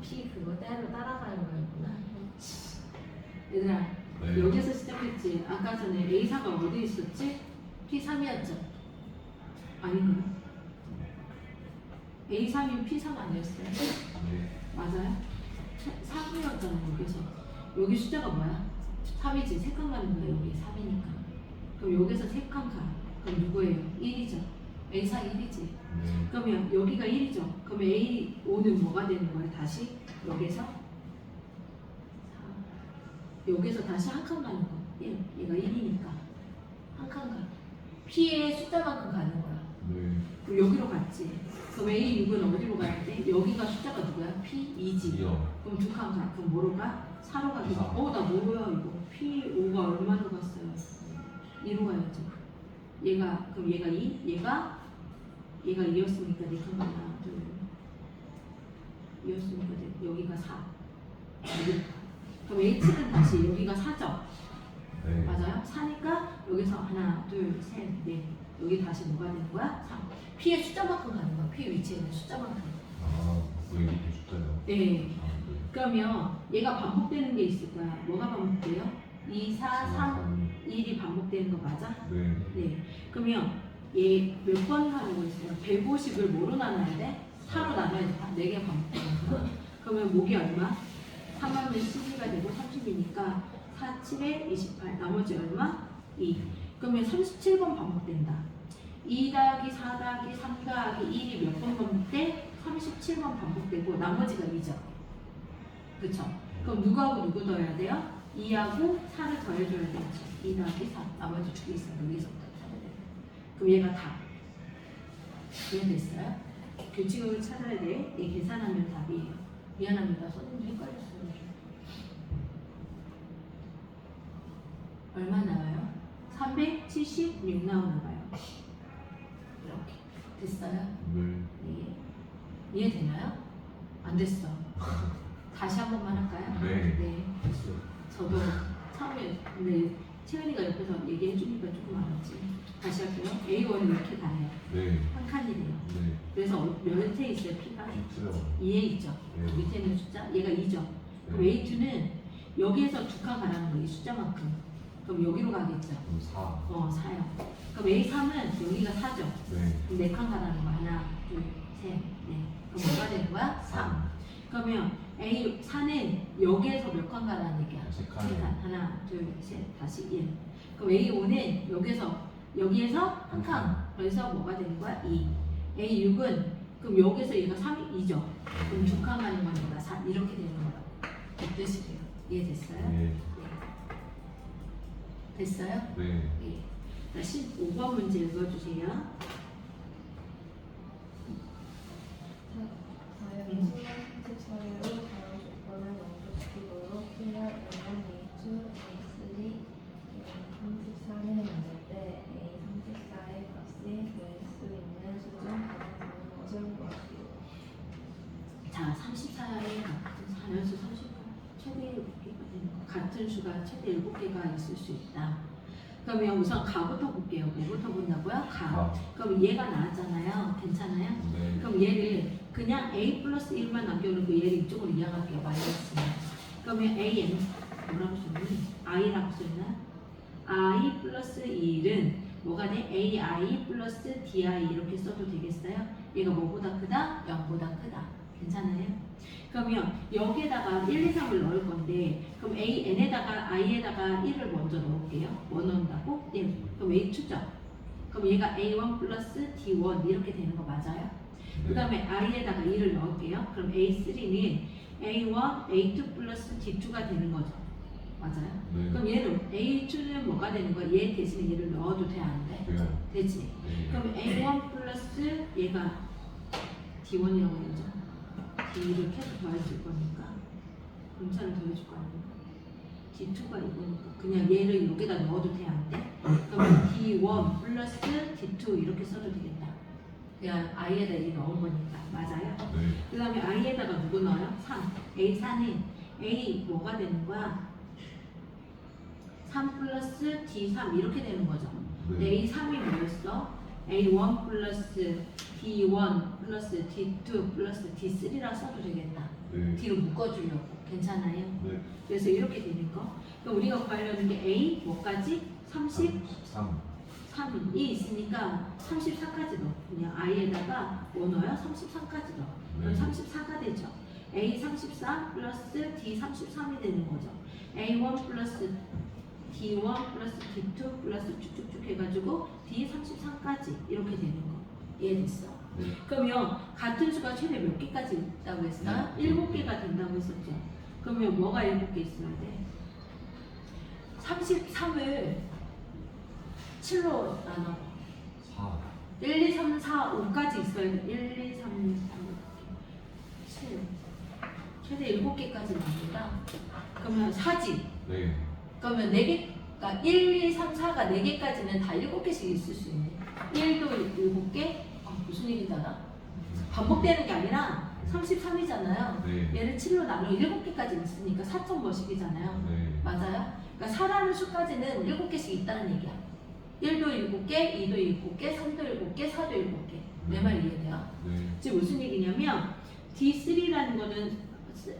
P 그거 따라가는 거였구나. 얘들아, 네. 여기서 시작했지. 아까 전에 A4가 어디 있었지? P3이었죠? 아닌가요? A3이 P3 아니었어요? 네. 맞아요? 3이었잖아 여기서. 여기 숫자가 뭐야? 3이지. 3칸 가는 거야 여기 3이니까. 그럼 여기서 3칸 가. 그럼 누구예요? 1이죠. A4 1이지. 네. 그러면 여기가 1이죠. 그러면 A5는 뭐가 되는 거야? 다시 여기서 4. 여기서 다시 한 칸 가는 거. 1. 얘가 1이니까 한 칸 가. P의 숫자만큼 가는 거야. 네. 그럼 여기로 갔지. 그럼 A6은 어디로 가야 돼? 여기가 숫자가 누구야? P2지. 이요. 그럼 두 칸 가. 그럼 뭐로 가? 4로 가기. 사. 나 뭐야 이거. P5가 얼마로 갔어요? 2로 가야죠. 얘가 그럼 얘가 2, 얘가 2였으니까 네 칸 가나 둘 2였으니까 여기가 4. 여기 그럼 H는 다시 여기가 4죠? 네. 맞아요? 4니까 여기서 하나, 둘, 셋, 넷. 여기 다시 뭐가 되는 거야? 3. P의 숫자만큼 가는 거야. P 위치에 있는 숫자만큼. 아, 여기 밑에 숫자요. 네. 아, 네. 그러면 얘가 반복되는 게 있을 거야. 뭐가 반복돼요? 2, 4, 3, 1이 반복되는 거 맞아? 네. 네. 그러면 얘 몇 번 하는 거 있어요? 150을 뭐로 나눠야 돼? 4로 나눠야 돼. 4개 반복되는 거. 그러면 목이 얼마? 3하면 12가 되고 30이니까 4, 7에 28. 나머지 얼마? 2. 그러면 37번 반복된다. 2 더하기 4 더하기 3 더하기 1이 몇 번 반복돼? 37번 반복되고 나머지가 2죠. 그쵸? 그럼 누구하고 누구 더해야 돼요? 2하고 4를 더해줘야 되죠. 2 더하기 4. 나머지 두 개 있어. 여기서부터 찾아야 돼요. 그럼 얘가 다. 이해됐어요? 규칙을 찾아야 돼. 얘 계산하면 답이에요. 미안합니다. 선생님 헷갈렸어요. 얼마 나와요? 376 나오나 봐요. 이렇게. 됐어요? 네. 네. 이해되나요? 안 됐어. 다시 한 번만 할까요? 네. 네. 저도 처음에 근데 채은이가 옆에서 얘기해 주니까 조금 알았지. 다시 할게요. A1이 이렇게 가네요. 네. 한 칸이래요. 네. 그래서 몇에 있어요? P가? 비트요. 2에 있죠. 네. 밑에 있는 숫자 얘가 2죠. 그럼 네. A2는 여기에서 두 칸 가라는 거예요. 이 숫자만큼. 그럼 여기로 가겠죠. 그럼 4. 4요. 그럼 A3은 여기가 4죠. 네. 그럼 4칸 가라는 거 하나, 둘, 셋, 넷. 그럼 뭐가 되는 거야? 3. 그러면 A4는 여기에서 몇 칸 가라는 얘기야? 세 칸. 3칸. 하나, 둘, 셋, 다시 1. 그럼 A5는 여기에서 한 칸. 그래서 뭐가 되는 거야? 2. A6은 그럼 여기서 얘가 3이죠. 그럼 두 칸 가는 거니까 4. 이렇게 되는 거라고. 그 뜻이래요. 이해됐어요? 네. 됐어요? 네. 네. 자, 15번 문제 읽어주세요. 다양한 수학적 사례로 다른 조건을 만족시키도록 필요한 A1, A2, A3, A34를 만들 때 A34의 값이 될 수 있는 수준 가장 작은 것을 구하시오. 자, 34의 같은 4연수 30번 최대 7개가 되는 거. 같은 수가 최대 7개가 있을 수 있다. 그러면 우선 가부터 볼게요. 뭐부터 본다고요? 가. 가. 그럼 얘가 나왔잖아요. 괜찮아요? 네. 그럼 얘를 그냥 A 플러스 1만 남겨놓고 얘를 이쪽으로 이양할게요. 마이너스. 그러면 AN 뭐라고 썼니? I라고 썼나? I 플러스 1은 뭐가 돼? AI 플러스 DI 이렇게 써도 되겠어요? 얘가 뭐보다 크다? 0보다 크다. 괜찮아요? 그러면 여기에다가 1, 2, 3을 넣을 건데 그럼 AN에다가 I에다가 1을 먼저 넣을게요. 뭐 넣는다고? 1. 그럼 A2죠? 그럼 얘가 A1 플러스 D1 이렇게 되는 거 맞아요? 그 다음에 I에다가 2를 넣을게요. 그럼 A3는 A1, A2 플러스 D2가 되는 거죠. 맞아요? 네. 그럼 얘는 A2는 뭐가 되는 거야? 얘 대신에 얘를 넣어도 돼? 안 돼? 돼요. 되지? 네. 그럼 A1 플러스 얘가 D1이라고 해야죠. D를 계속 더해줄 거니까 분차를 더해줄 거 아니야. D2가 이거니까 그냥 얘를 여기다 넣어도 돼? 안 돼? 그럼 D1 플러스 D2 이렇게 써도 되겠다. 그냥 I에다 1 넣은 거니까 맞아요? 네. 그 다음에 I에다가 누구 넣어요? 3. A4는 A 뭐가 되는 거야? 3 플러스 D3 이렇게 되는 거죠. 네. A3이 뭐였어? A1 플러스 D1 플러스 D2 플러스 D3라 써도 되겠다. 네. D로 묶어주려고. 괜찮아요? 네. 그래서 이렇게 되는 거. 그럼 우리가 구하려는 게 A 뭐까지? 33이 3. 있으니까 34까지 넣어. 그냥 I에다가 뭐 넣어요? 33까지 넣어. 그럼 네. 34가 되죠. A 34 플러스 D 33이 되는 거죠. A1 플러스 D1 플러스 D2 플러스 쭉쭉쭉 해가지고 D 33까지 이렇게 되는 거. 이해됐어? 네. 그러면 같은 수가 최대 몇 개까지 있다고 했어요? 7개가 된다고 했었죠. 그러면 뭐가 7개 있어야 돼? 33을 7로 나눠. 4. 1, 2, 3, 4, 5까지 있어야 돼. 1, 2, 3, 4, 7. 최대 7개까지 나옵니다. 그러면 4지. 네. 그러면 4개, 그러니까 1, 2, 3, 4가 4개까지는 다 7개씩 있을 수 있네. 1도 7개? 무슨 일이더라? 반복되는 게 아니라 33이잖아요. 네. 얘를 7로 나눠 7개까지 있으니까 4점 뭐씩이잖아요. 네. 맞아요? 그러니까 4라는 수까지는 7개씩 있다는 얘기야. 1도 7개, 2도 7개, 3도 7개, 4도 7개. 내 말 이해돼요? 네. 지금 무슨 얘기냐면 D3라는 거는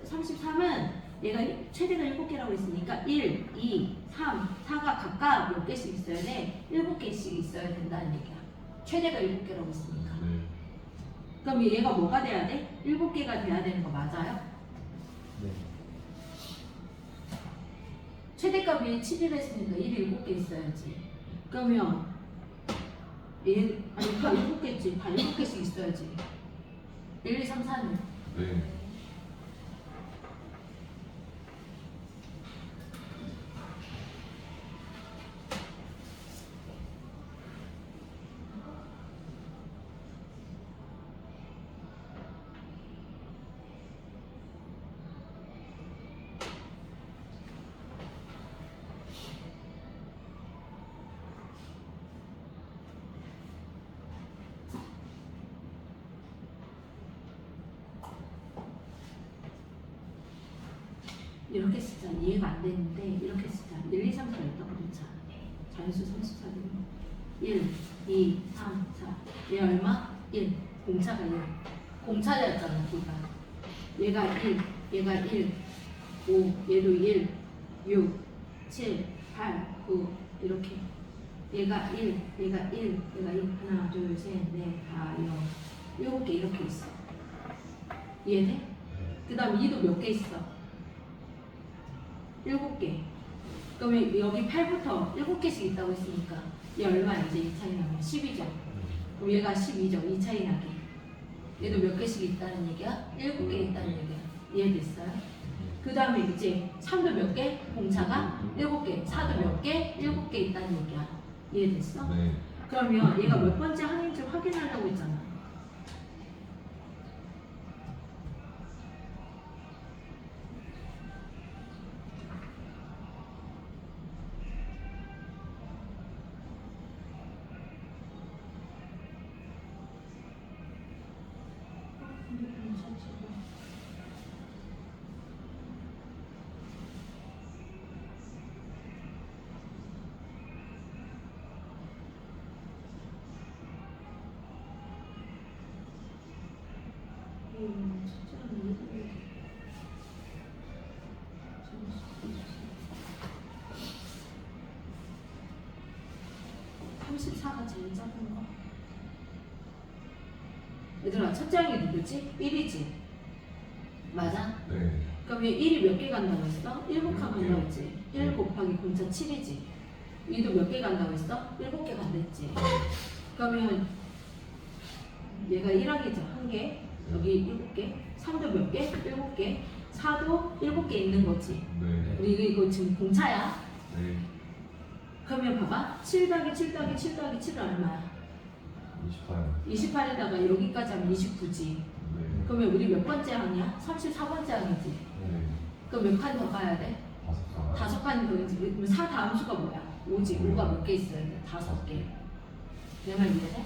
33은 얘가 최대가 7개라고 했으니까 1, 2, 3, 4가 각각 몇 개씩 있어야 돼? 7개씩 있어야 된다는 얘기야. 최대가 7개라고 했으니까. 네. 그럼 얘가 뭐가 돼야 돼? 7개가 돼야 되는 거 맞아요? 네. 최대값이 7이라 했으니까 1이 7개 있어야지. 그러면 얘 아니 다 7개지. 다 7개씩 있어야지. 1, 2, 3, 4는 네. 이렇게 쓰자. 이해가 안 되는데 이렇게 쓰자. 1, 2, 3, 4 있다고 그랬자. 자연수 34는 1, 2, 3, 4. 얘 얼마? 1. 공차가 1. 공차였잖아, 둘 다. 얘가 1, 얘가 1, 5, 얘도 1, 6, 7, 8, 9 이렇게. 얘가 1, 얘가 1, 얘가 1. 하나, 둘, 셋, 넷, 다, 7개 이렇게 있어. 이해돼? 그 다음 2도 몇 개 있어? 7개. 그러면 여기 8부터 7개씩 있다고 했으니까 얘 얼마 이제 이 차이 나면 10이죠. 그럼 얘가 12죠. 이 차이 나게. 얘도 몇 개씩 있다는 얘기야? 7개 있다는 얘기야. 이해됐어요? 그 다음에 이제 3도 몇 개? 공차가 7개. 4도 몇 개? 7개 있다는 얘기야. 이해됐어? 네. 그러면 얘가 몇 번째 항인지 확인하려고 했잖아. (34가) 제일 작은 거. 얘들아, 첫 장이 누구지? 1이지? 맞아? 네. 그럼 얘 1이 몇 개 간다고 했어? 7칸 간다고 했지? 1 네. 곱하기 공차 7이지? 2도 몇 개 간다고 했어? 7개 간댔지? 그러면 얘가 1항이죠. 1개, 여기 7개, 3도 몇 개? 7개, 4도 7개 있는 거지. 네. 우리 이거 지금 공차야. 네. 그러면 봐봐. 7 더하기 7 더하기 7 더하기 7은 얼마야? 28. 28에다가 여기까지 하면 29지. 네. 그러면 우리 몇 번째 항이야? 34번째 항이지. 네. 그럼 몇 칸 더 가야 돼? 5칸. 5칸이 더 있지. 그럼 4 다음 수가 뭐야? 5지. 5가 몇 개 있어야 돼? 5개. 내 말 이해돼?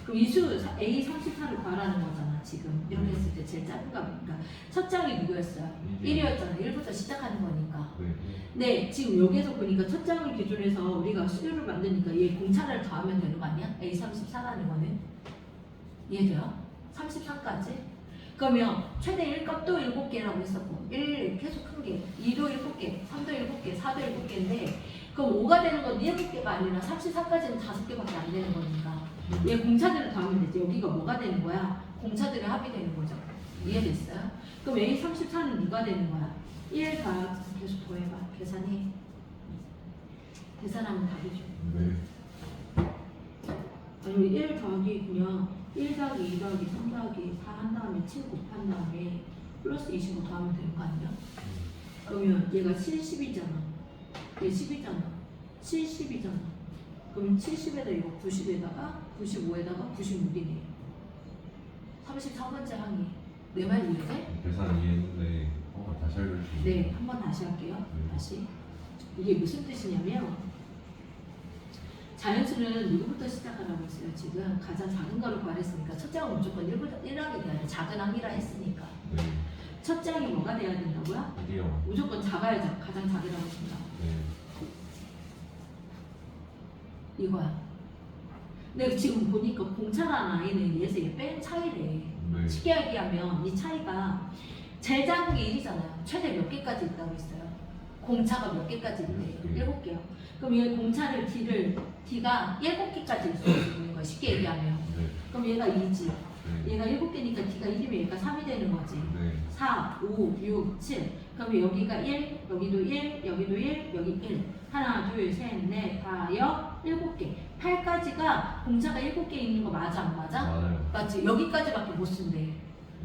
그럼 이 수 A34를 구하라는 거잖아. 지금 이렇게 했을 때 제일 작은 값이니까 첫 장이 누구였어요? 1이었잖아. 1부터 시작하는 거니까. 네. 네, 지금 여기에서 보니까 첫 장을 기준해서 우리가 수료를 만드니까 얘 공차를 더하면 되는 거 아니야? A34라는 거는 이해돼요? 33까지? 그러면 최대 1값도 7개라고 했었고 1 계속 큰 게 2도 7개, 3도 7개, 4도 7개인데 그럼 5가 되는 건 7개가 아니라 34까지는 5개밖에 안 되는 거니까 얘 공차들을 더하면 되지. 여기가 뭐가 되는 거야? 공차들의 합이 되는 거죠. 이해됐어요? 그럼 A34는 누가 되는 거야? 1 더하기 계속 더해봐. 계산해. 계산하면 답이죠. 네. 아니면 1 더하기 그냥 1 더하기 2 더하기 3 더하기 4 한 다음에 7 곱한 다음에 플러스 25 더하면 되는 거 아니야? 그러면 얘가 70이잖아. 얘 10이잖아. 70이잖아. 그럼 70에다 이거 90에다가 95에다가 96이네. 34번째 항이. 내 말 이해돼? 계산 이해했는데 다시 알려주세요. 네, 한번 다시 할게요. 네. 다시. 이게 무슨 뜻이냐면 자연수는 누구부터 시작하라고 했어요? 지금 가장 작은 거를 구하랬으니까 첫 장은 무조건 1하게 돼야 돼. 작은 항이라 했으니까. 네. 첫 장이 뭐가 돼야 된다고요? 1이요. 무조건 작아야죠. 가장 작으라고 했습니다. 네. 이거야. 근데 지금 보니까 공차라는 아이는 얘에서 얘 뺀 차이래. 네. 쉽게 얘기하면 이 차이가 제일 작은 게 1이잖아요. 최대 몇 개까지 있다고 했어요? 공차가 몇 개까지 있대? 7개요. 그럼 얘 공차를 D가 7개까지 있을 수 있는 거야. 쉽게 얘기하면. 네. 그럼 얘가 2지. 네. 얘가 7개니까 D가 1이면 얘가 3이 되는 거지. 네. 4, 5, 6, 7. 그러면 여기가 1, 여기도 1, 여기도 1, 여기 1. 하나, 둘, 셋, 넷, 다, 여, 7개. 8까지가 공차가 7개 있는 거 맞아, 안 맞아? 맞아요. 맞지? 여기까지밖에 못 쓴대.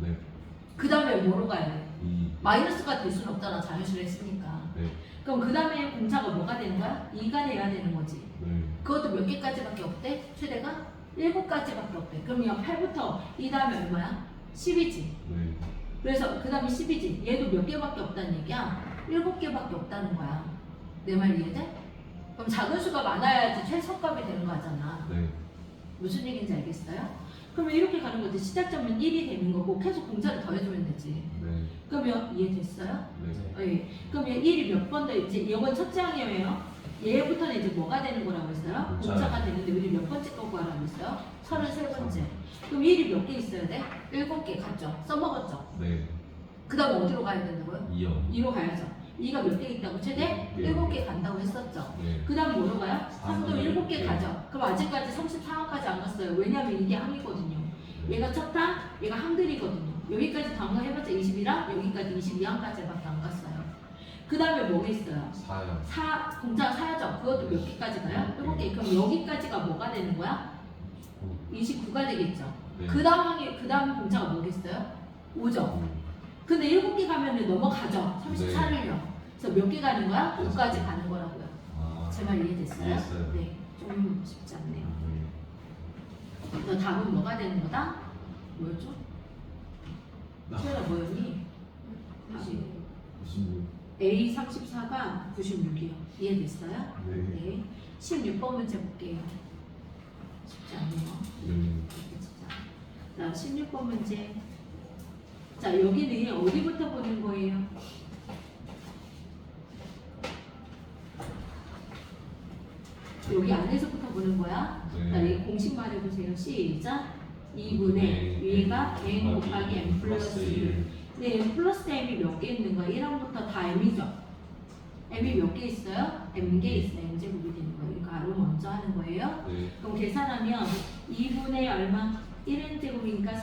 네. 그 다음에 뭐로 가야 돼? 2. 마이너스가 될 수는 없잖아, 자연수를 했으니까. 네. 그럼 그 다음에 공차가 뭐가 되는 거야? 2가 돼야 되는 거지. 네. 그것도 몇 개까지밖에 없대? 최대가? 7가지밖에 없대. 그러면 8부터 이 다음에 얼마야? 10이지. 네. 그래서 그 다음에 10이지. 얘도 몇 개밖에 없다는 얘기야? 7개밖에 없다는 거야. 내 말 이해돼? 그럼 작은 수가 많아야지 최소값이 되는 거잖아. 네. 무슨 얘기인지 알겠어요? 그러면 이렇게 가는 거지. 시작점은 1이 되는 거고 계속 공차를 더해주면 되지. 네. 그러면 이해됐어요? 네. 예. 그럼 얘 1이 몇 번 더 있지? 이건 첫 장이에요. 얘부터는 이제 뭐가 되는 거라고 했어요? 공차. 공차가 되는데 우리 몇 번째 거 구하라고 했어요? 33번째. 그럼 1이 몇 개 있어야 돼? 7개 갔죠? 써먹었죠? 네. 그 다음 어디로 가야 된다고요? 2요. 2로 가야죠. 2가 몇 개 있다고? 최대 네. 7개 간다고 했었죠? 네. 그 다음 뭐로 가요? 3도 7개 네. 가죠. 그럼 아직까지 34항까지 안 갔어요. 왜냐면 이게 항이거든요. 얘가 첫 항, 얘가 항들이거든요. 여기까지 단거 해봤자 20이랑 여기까지 22항까지밖에 안 갔어요. 그 다음에 뭐가 있어요? 4요. 공짜가 4죠. 그것도 몇 개까지 가요? 7개. 그럼 여기까지가 뭐가 되는 거야? 29가 되겠죠. 네. 그 다음 공짜가 뭐겠어요? 5죠. 근데 7개 가면 넘어가죠. 34를요. 그래서 몇 개 가는 거야? 5까지 가는 거라고요. 아. 제 말 이해됐어요? 이해했어요. 네. 좀 쉽지 않네요. 네. 너 답은 뭐가 되는 거다? 뭐였죠? 최연아 뭐였니? 96. A 34가 96이요. 이해됐어요? 네. 네. 16번 문제 볼게요. 쉽지 않네요. 네. 자, 16번 문제. 자, 여기는 어디부터 보는 거예요? 여기 안에서부터 보는 거야. 네. 자, 여기 공식 말해보세요. 시작. 2분의 위가 n 곱하기 n 플러스 1. 근데 n 플러스 m이 몇 개 있는 거야? 1항부터 다 m이죠. m이 몇 개 있어요? m개 있어요. m제곱이 되는 거예요. 이거 가로 먼저 하는 거예요. 네. 그럼 계산하면 2분의 얼마? 1n제곱이니까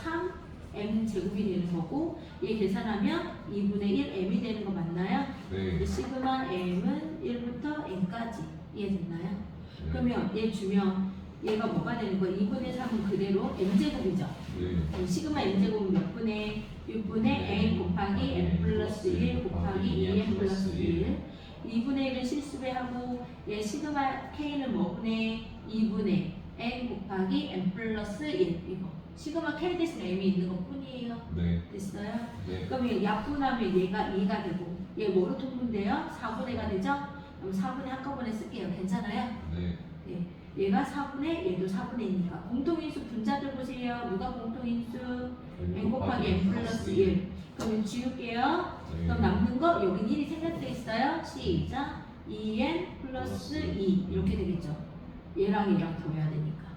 3m제곱이 되는 거고 얘 계산하면 2분의 1m이 되는 거 맞나요? 네. 시그마 m은 1부터 n까지 이해됐나요? 네. 그러면 얘 주면 얘가 뭐가 되는 거야? 2분의 3은 그대로 m제곱이죠. 네. 그럼 시그마 m제곱은 몇 분의 6분의 n 곱하기 n 플러스 1 곱하기 2n 플러스 1 2분의 1은 실수배하고 얘 시그마 k는 뭐분의 2분의 n 곱하기 n 플러스 1 이거 시그마 k 대신 m이 있는 것 뿐이에요. 네. 됐어요? 네. 그럼 얘 약분하면 얘가 2가 되고 얘 뭐로 통분돼요? 4분의가 되죠? 그럼 4분의 한꺼번에 쓸게요. 괜찮아요? 네. 네. 얘가 4분의 얘도 4분의니까 공통인수 분자들 보세요. 누가 공통인수? n 곱하기 n 플러스 1 그럼 지울게요. 네. 그럼 남는 거 여기 1이 생략돼 있어요. 시작 2n 플러스 2 이렇게 되겠죠. 얘랑 얘랑 더해야 되니까.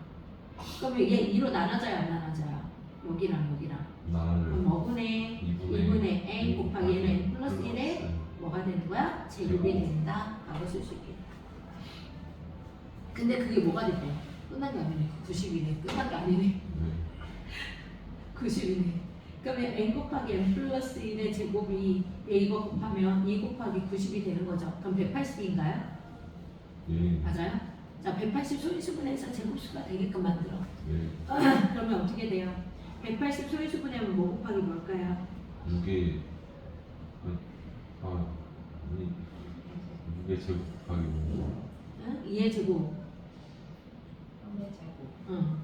그러면 얘 2로 나눠져요 안 나눠져요? 여기랑 여기랑. 그럼 나를 뭐분의 2분의 n 곱하기 얘는 n 플러스 1에 뭐가 되는 거야? 제곱이 된다. 라고 쓸 수 있겠다. 근데 그게 뭐가 됐대요? 끝난 게 아니네. 90이네. 끝난 게 아니네. 네. 90이네. 그러면 n 곱하기 n 플러스 1의 제곱이 얘 이거 곱하면 2 곱하기 90이 되는 거죠. 그럼 180인가요? 예. 맞아요? 자, 180 소인수분해서 제곱수가 되게끔 만들어. 네. 그러면 어떻게 돼요? 180 소인수분해하면 뭐 곱하기 뭘까요? 6의 아니 6의 제곱 곱하기 응? 2의 제곱. 3의 제곱. 응.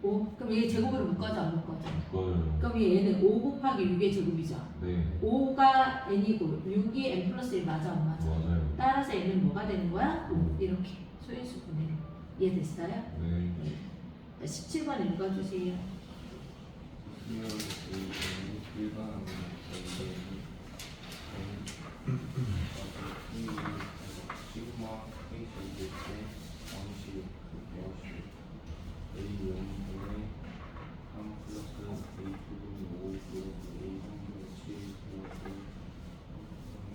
5. 그럼 얘 제곱으로 묶어져 안 묶어져? 그거를 그럼 얘는 5 곱하기 6의 제곱이죠. 네. 5가 n이고 6이 n 플러스 1 맞아 안 맞아? 맞아요. 따라서 얘는 뭐가 되는 거야? 5. 이렇게 소인수분해. 이해됐어요? 네. 자, 17번 읽어주세요. 수면 A는 불가능한 시그마 K 전체 때 방식 무엇이 A 0분의 3 플러스 A 2분의 5 플러스 A 3분의 7 플러스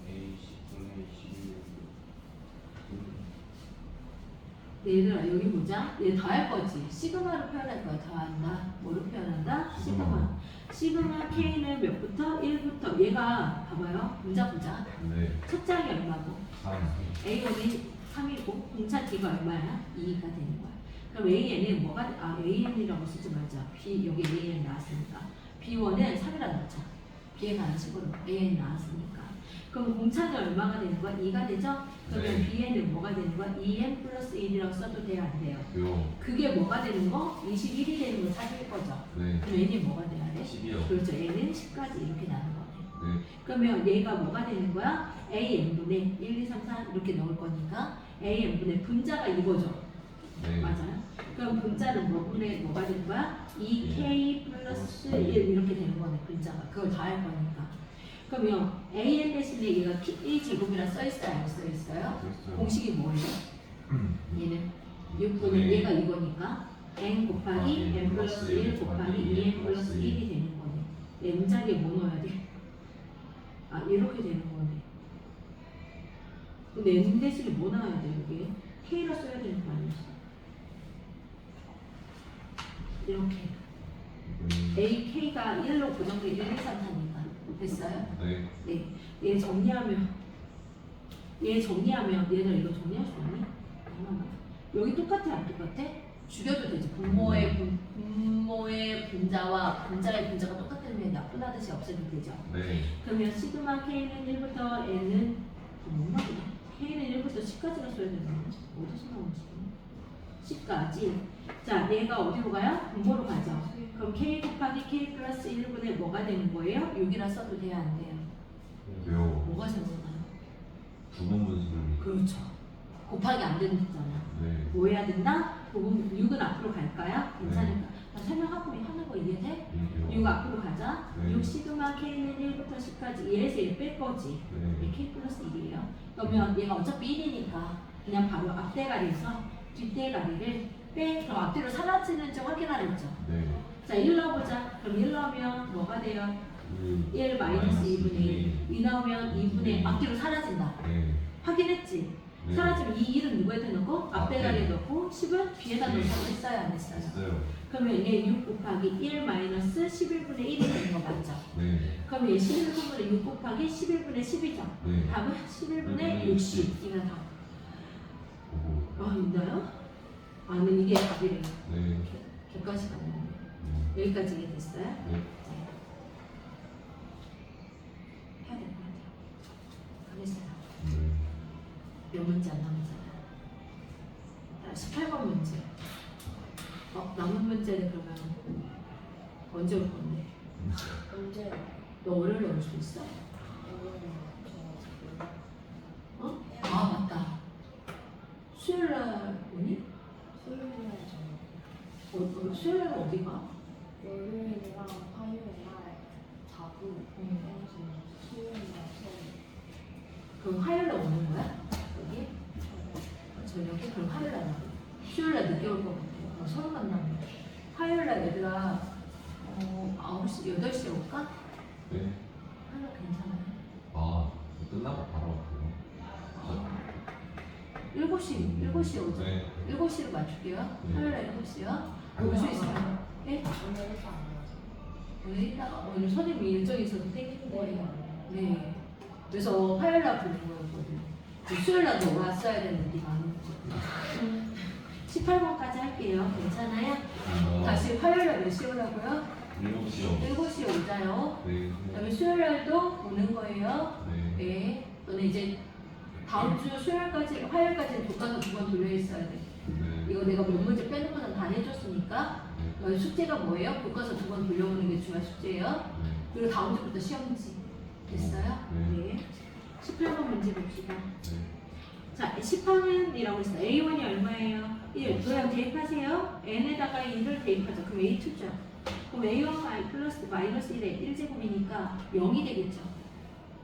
A 10분의 21 얘들아 여기 보자. 얘 더할 거지. 시그마로 표현할 거야. 더한다. 뭐로 표현한다? 시그마. 시그마 K는 몇부터? 1부터. 얘가 봐봐요. 문자 보자. 네. 첫 장이 얼마고? 3. A1이 3이고 공차 T가 얼마야? 2가 되는 거야. 그럼 AN은 뭐가 AN이라고 쓰지 말자. B 여기 AN 나왔으니까 B1은 3이라 넣자. B에 관한 식으로 AN 나왔으니까. 그럼 공차는 얼마가 되는 거야? 2가 되죠? 그러면 네. Bn은 뭐가 되는 거야? 2n 플러스 1이라고 써도 돼요? 안 돼요? 요. 그게 뭐가 되는 거? 21이 되는 거 찾을 거죠? 네. 그럼 n이 뭐가 돼야 돼? 10이요. 그렇죠. 얘는 10까지 이렇게 나는 거네. 네. 그러면 얘가 뭐가 되는 거야? AN분의 1, 2, 3, 4 이렇게 넣을 거니까 AN분의 분자가 이거죠. 네. 맞아요? 그럼 분자는 뭐가 되는 거야? 2K 플러스 1 이렇게 되는 거네. 분자가. 그걸 다 할 거니까. 그러면 AN 대신에 얘가 A 제곱이라 써있어요? 안 써있어요? 됐어요. 공식이 뭐예요? 얘는 6분의 네. 얘가 이거니까 n 곱하기 n 플러스 1 곱하기 2n 플러스 1이 되는 거네. n 자리에 뭐 넣어야 돼? 아 이렇게 되는 거네. 근데 n 대신에 뭐 나와야 돼 여기? k라 써야 되는 거 아니었어? 이렇게 a, k가 1로 고정돼 1, 2, 3, 4니까 됐어요? 네. 네. 얘 정리하면 얘 정리하면 얘들 이거 정리할 수 있니? 잠깐만. 여기 똑같아 안 똑같아? 죽여도 되지. 분모의 분자와 분자의 분자가 똑같으면 나쁘다듯이 없애도 되죠. 네. 그러면 시그마 K는 1부터 N은 뭐나 K는 1부터 10까지가 써야 되나? 어디서 나오지? 10까지. 자, 얘가 어디로 가요? 분모로 가죠. 그럼 K 곱하기 K 플러스 1분의 뭐가 되는 거예요? 6이라 써도 돼요? 안 돼요? 요. 뭐가 생각나요? 두번 분수를. 그렇죠. 곱하기 안 된다잖아. 네. 뭐 해야 된다? 부분 6은 앞으로 갈까요? 괜찮을까? 나 설명하고 하는 거 이해돼? 6 앞으로 가자. 네. 6 시그마 K는 1부터 10까지 얘에서 1 뺄 거지. 네. 얘 K 플러스 1이에요. 그러면 얘가 어차피 1이니까 그냥 바로 앞대가리에서 뒷대가리를 빼. 그럼 앞뒤로 사라지는지 확인하랬죠. 네. 자, 1 넣어보자. 그럼 1 넣으면 뭐가 돼요? 1 마이너스 2분의 1. 2 넣으면 2분의 앞뒤로 사라진다. 네. 확인했지? 네. 사라지면 이 1은 누구에다 넣고 앞대가리에 앞에. 넣고 10은 뒤에다 네. 넣고 했어요? 안 했어요? 됐어요. 그러면 얘 6 곱하기 1 마이너스 11분의 1이 되는 거 맞죠? 네. 그럼 얘 11분의 6 곱하기 11분의 10이죠? 네. 답은 11분의 60 이거 답. 오호. 아 있나요? 아는 이게 답이래요. 네. 객관식 아니에요. 네. 여기까지 이해됐어요? 네. 해야 될 것 같아요. 가겠어요. 네. 몇 문제 안 남았잖아요. 18번 문제. 남은 문제는 그러면 언제 올 건데? 언제 너 월요일에 올 수 있어? 어? 아 맞다. 수요일 날 오니? 수요일날 수요일 날 어디 가? 월요일이랑 화요일날 자고 수요일날 그럼 화요일 날 오는 거야? 여기? 저녁에? 그럼 화요일 날 와. 수요일 날 늦게 올 것 같아. 서로 만나면. 화요일 날 얘들아 9시, 8시에 올까? 네. 하나 괜찮아요. 아, 끝나고 바로 왔고요. 7시에 오자. 네. 7시로 맞출게요. 네. 화요일 날 7시요. 올 수 있어요. 예? 오늘부터 안 나와서 오늘 이따가 오늘 선생님이 일정이 있어서 땡기는 거예요. 네. 그래서 화요일 날 보는 거였거든요. 수요일 날도 왔어야 되는데 네가 안 오고. 18번까지 할게요. 괜찮아요? 다시 화요일 날 몇 시에 오라고요? 7시요. 7시에 오자요. 네. 그다음에 수요일 날도 오는 거예요. 네. 네. 너는 이제 다음 주 수요일까지, 화요일까지는 교과서 2번 돌려 있어야 돼. 네. 이거 내가 몇 문제 빼는 거는 다 해줬으니까. 네. 숙제가 뭐예요? 교과서 2번 돌려오는 게 주말 숙제예요. 네. 그리고 다음 주부터 시험지. 됐어요? 네. 네. 18번 문제 봅시다. 네. 자, 10항은이라고 했어. A1이 얼마예요? 1. 그냥 대입하세요. n에다가 1을 대입하죠. 그럼 A2죠. 그럼 A1 플러스 마이너스 1에 1제곱이니까 0이 되겠죠.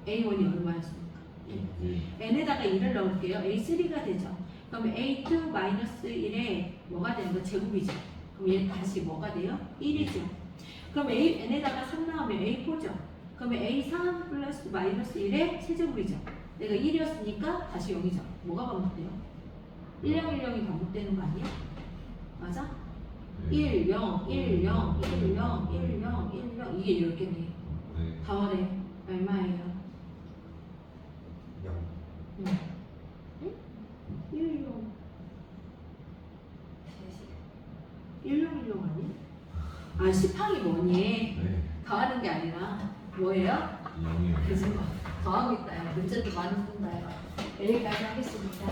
A1이 얼마였습니까? n에다가 1을 넣을게요. A3가 되죠. 그럼 A2 마이너스 1에 뭐가 되는 거? 제곱이죠. 그럼 얘 다시 뭐가 돼요? 1이죠. 그럼 n에다가 3 나오면 A4죠. 그러면 A3 플러스 마이너스 1의 세제곱이죠. 내가 1이었으니까 다시 0이죠. 뭐가 반복돼요? 1, 0, 1, 0이 반복되는 거 아니야? 맞아? 1, 0, 1, 0, 1, 0, 1, 0, 1, 0 이게 10개네. 네. 다원에 얼마예요? 0. 응? 1, 0, 1, 0, 1, 0 아니야? 아, 10항이 뭐니? 네. 더하는 게 아니라 뭐예요? 0이요. 그지? 더하고 있다. 문제도 많이 푼다. 여기까지 하겠습니다.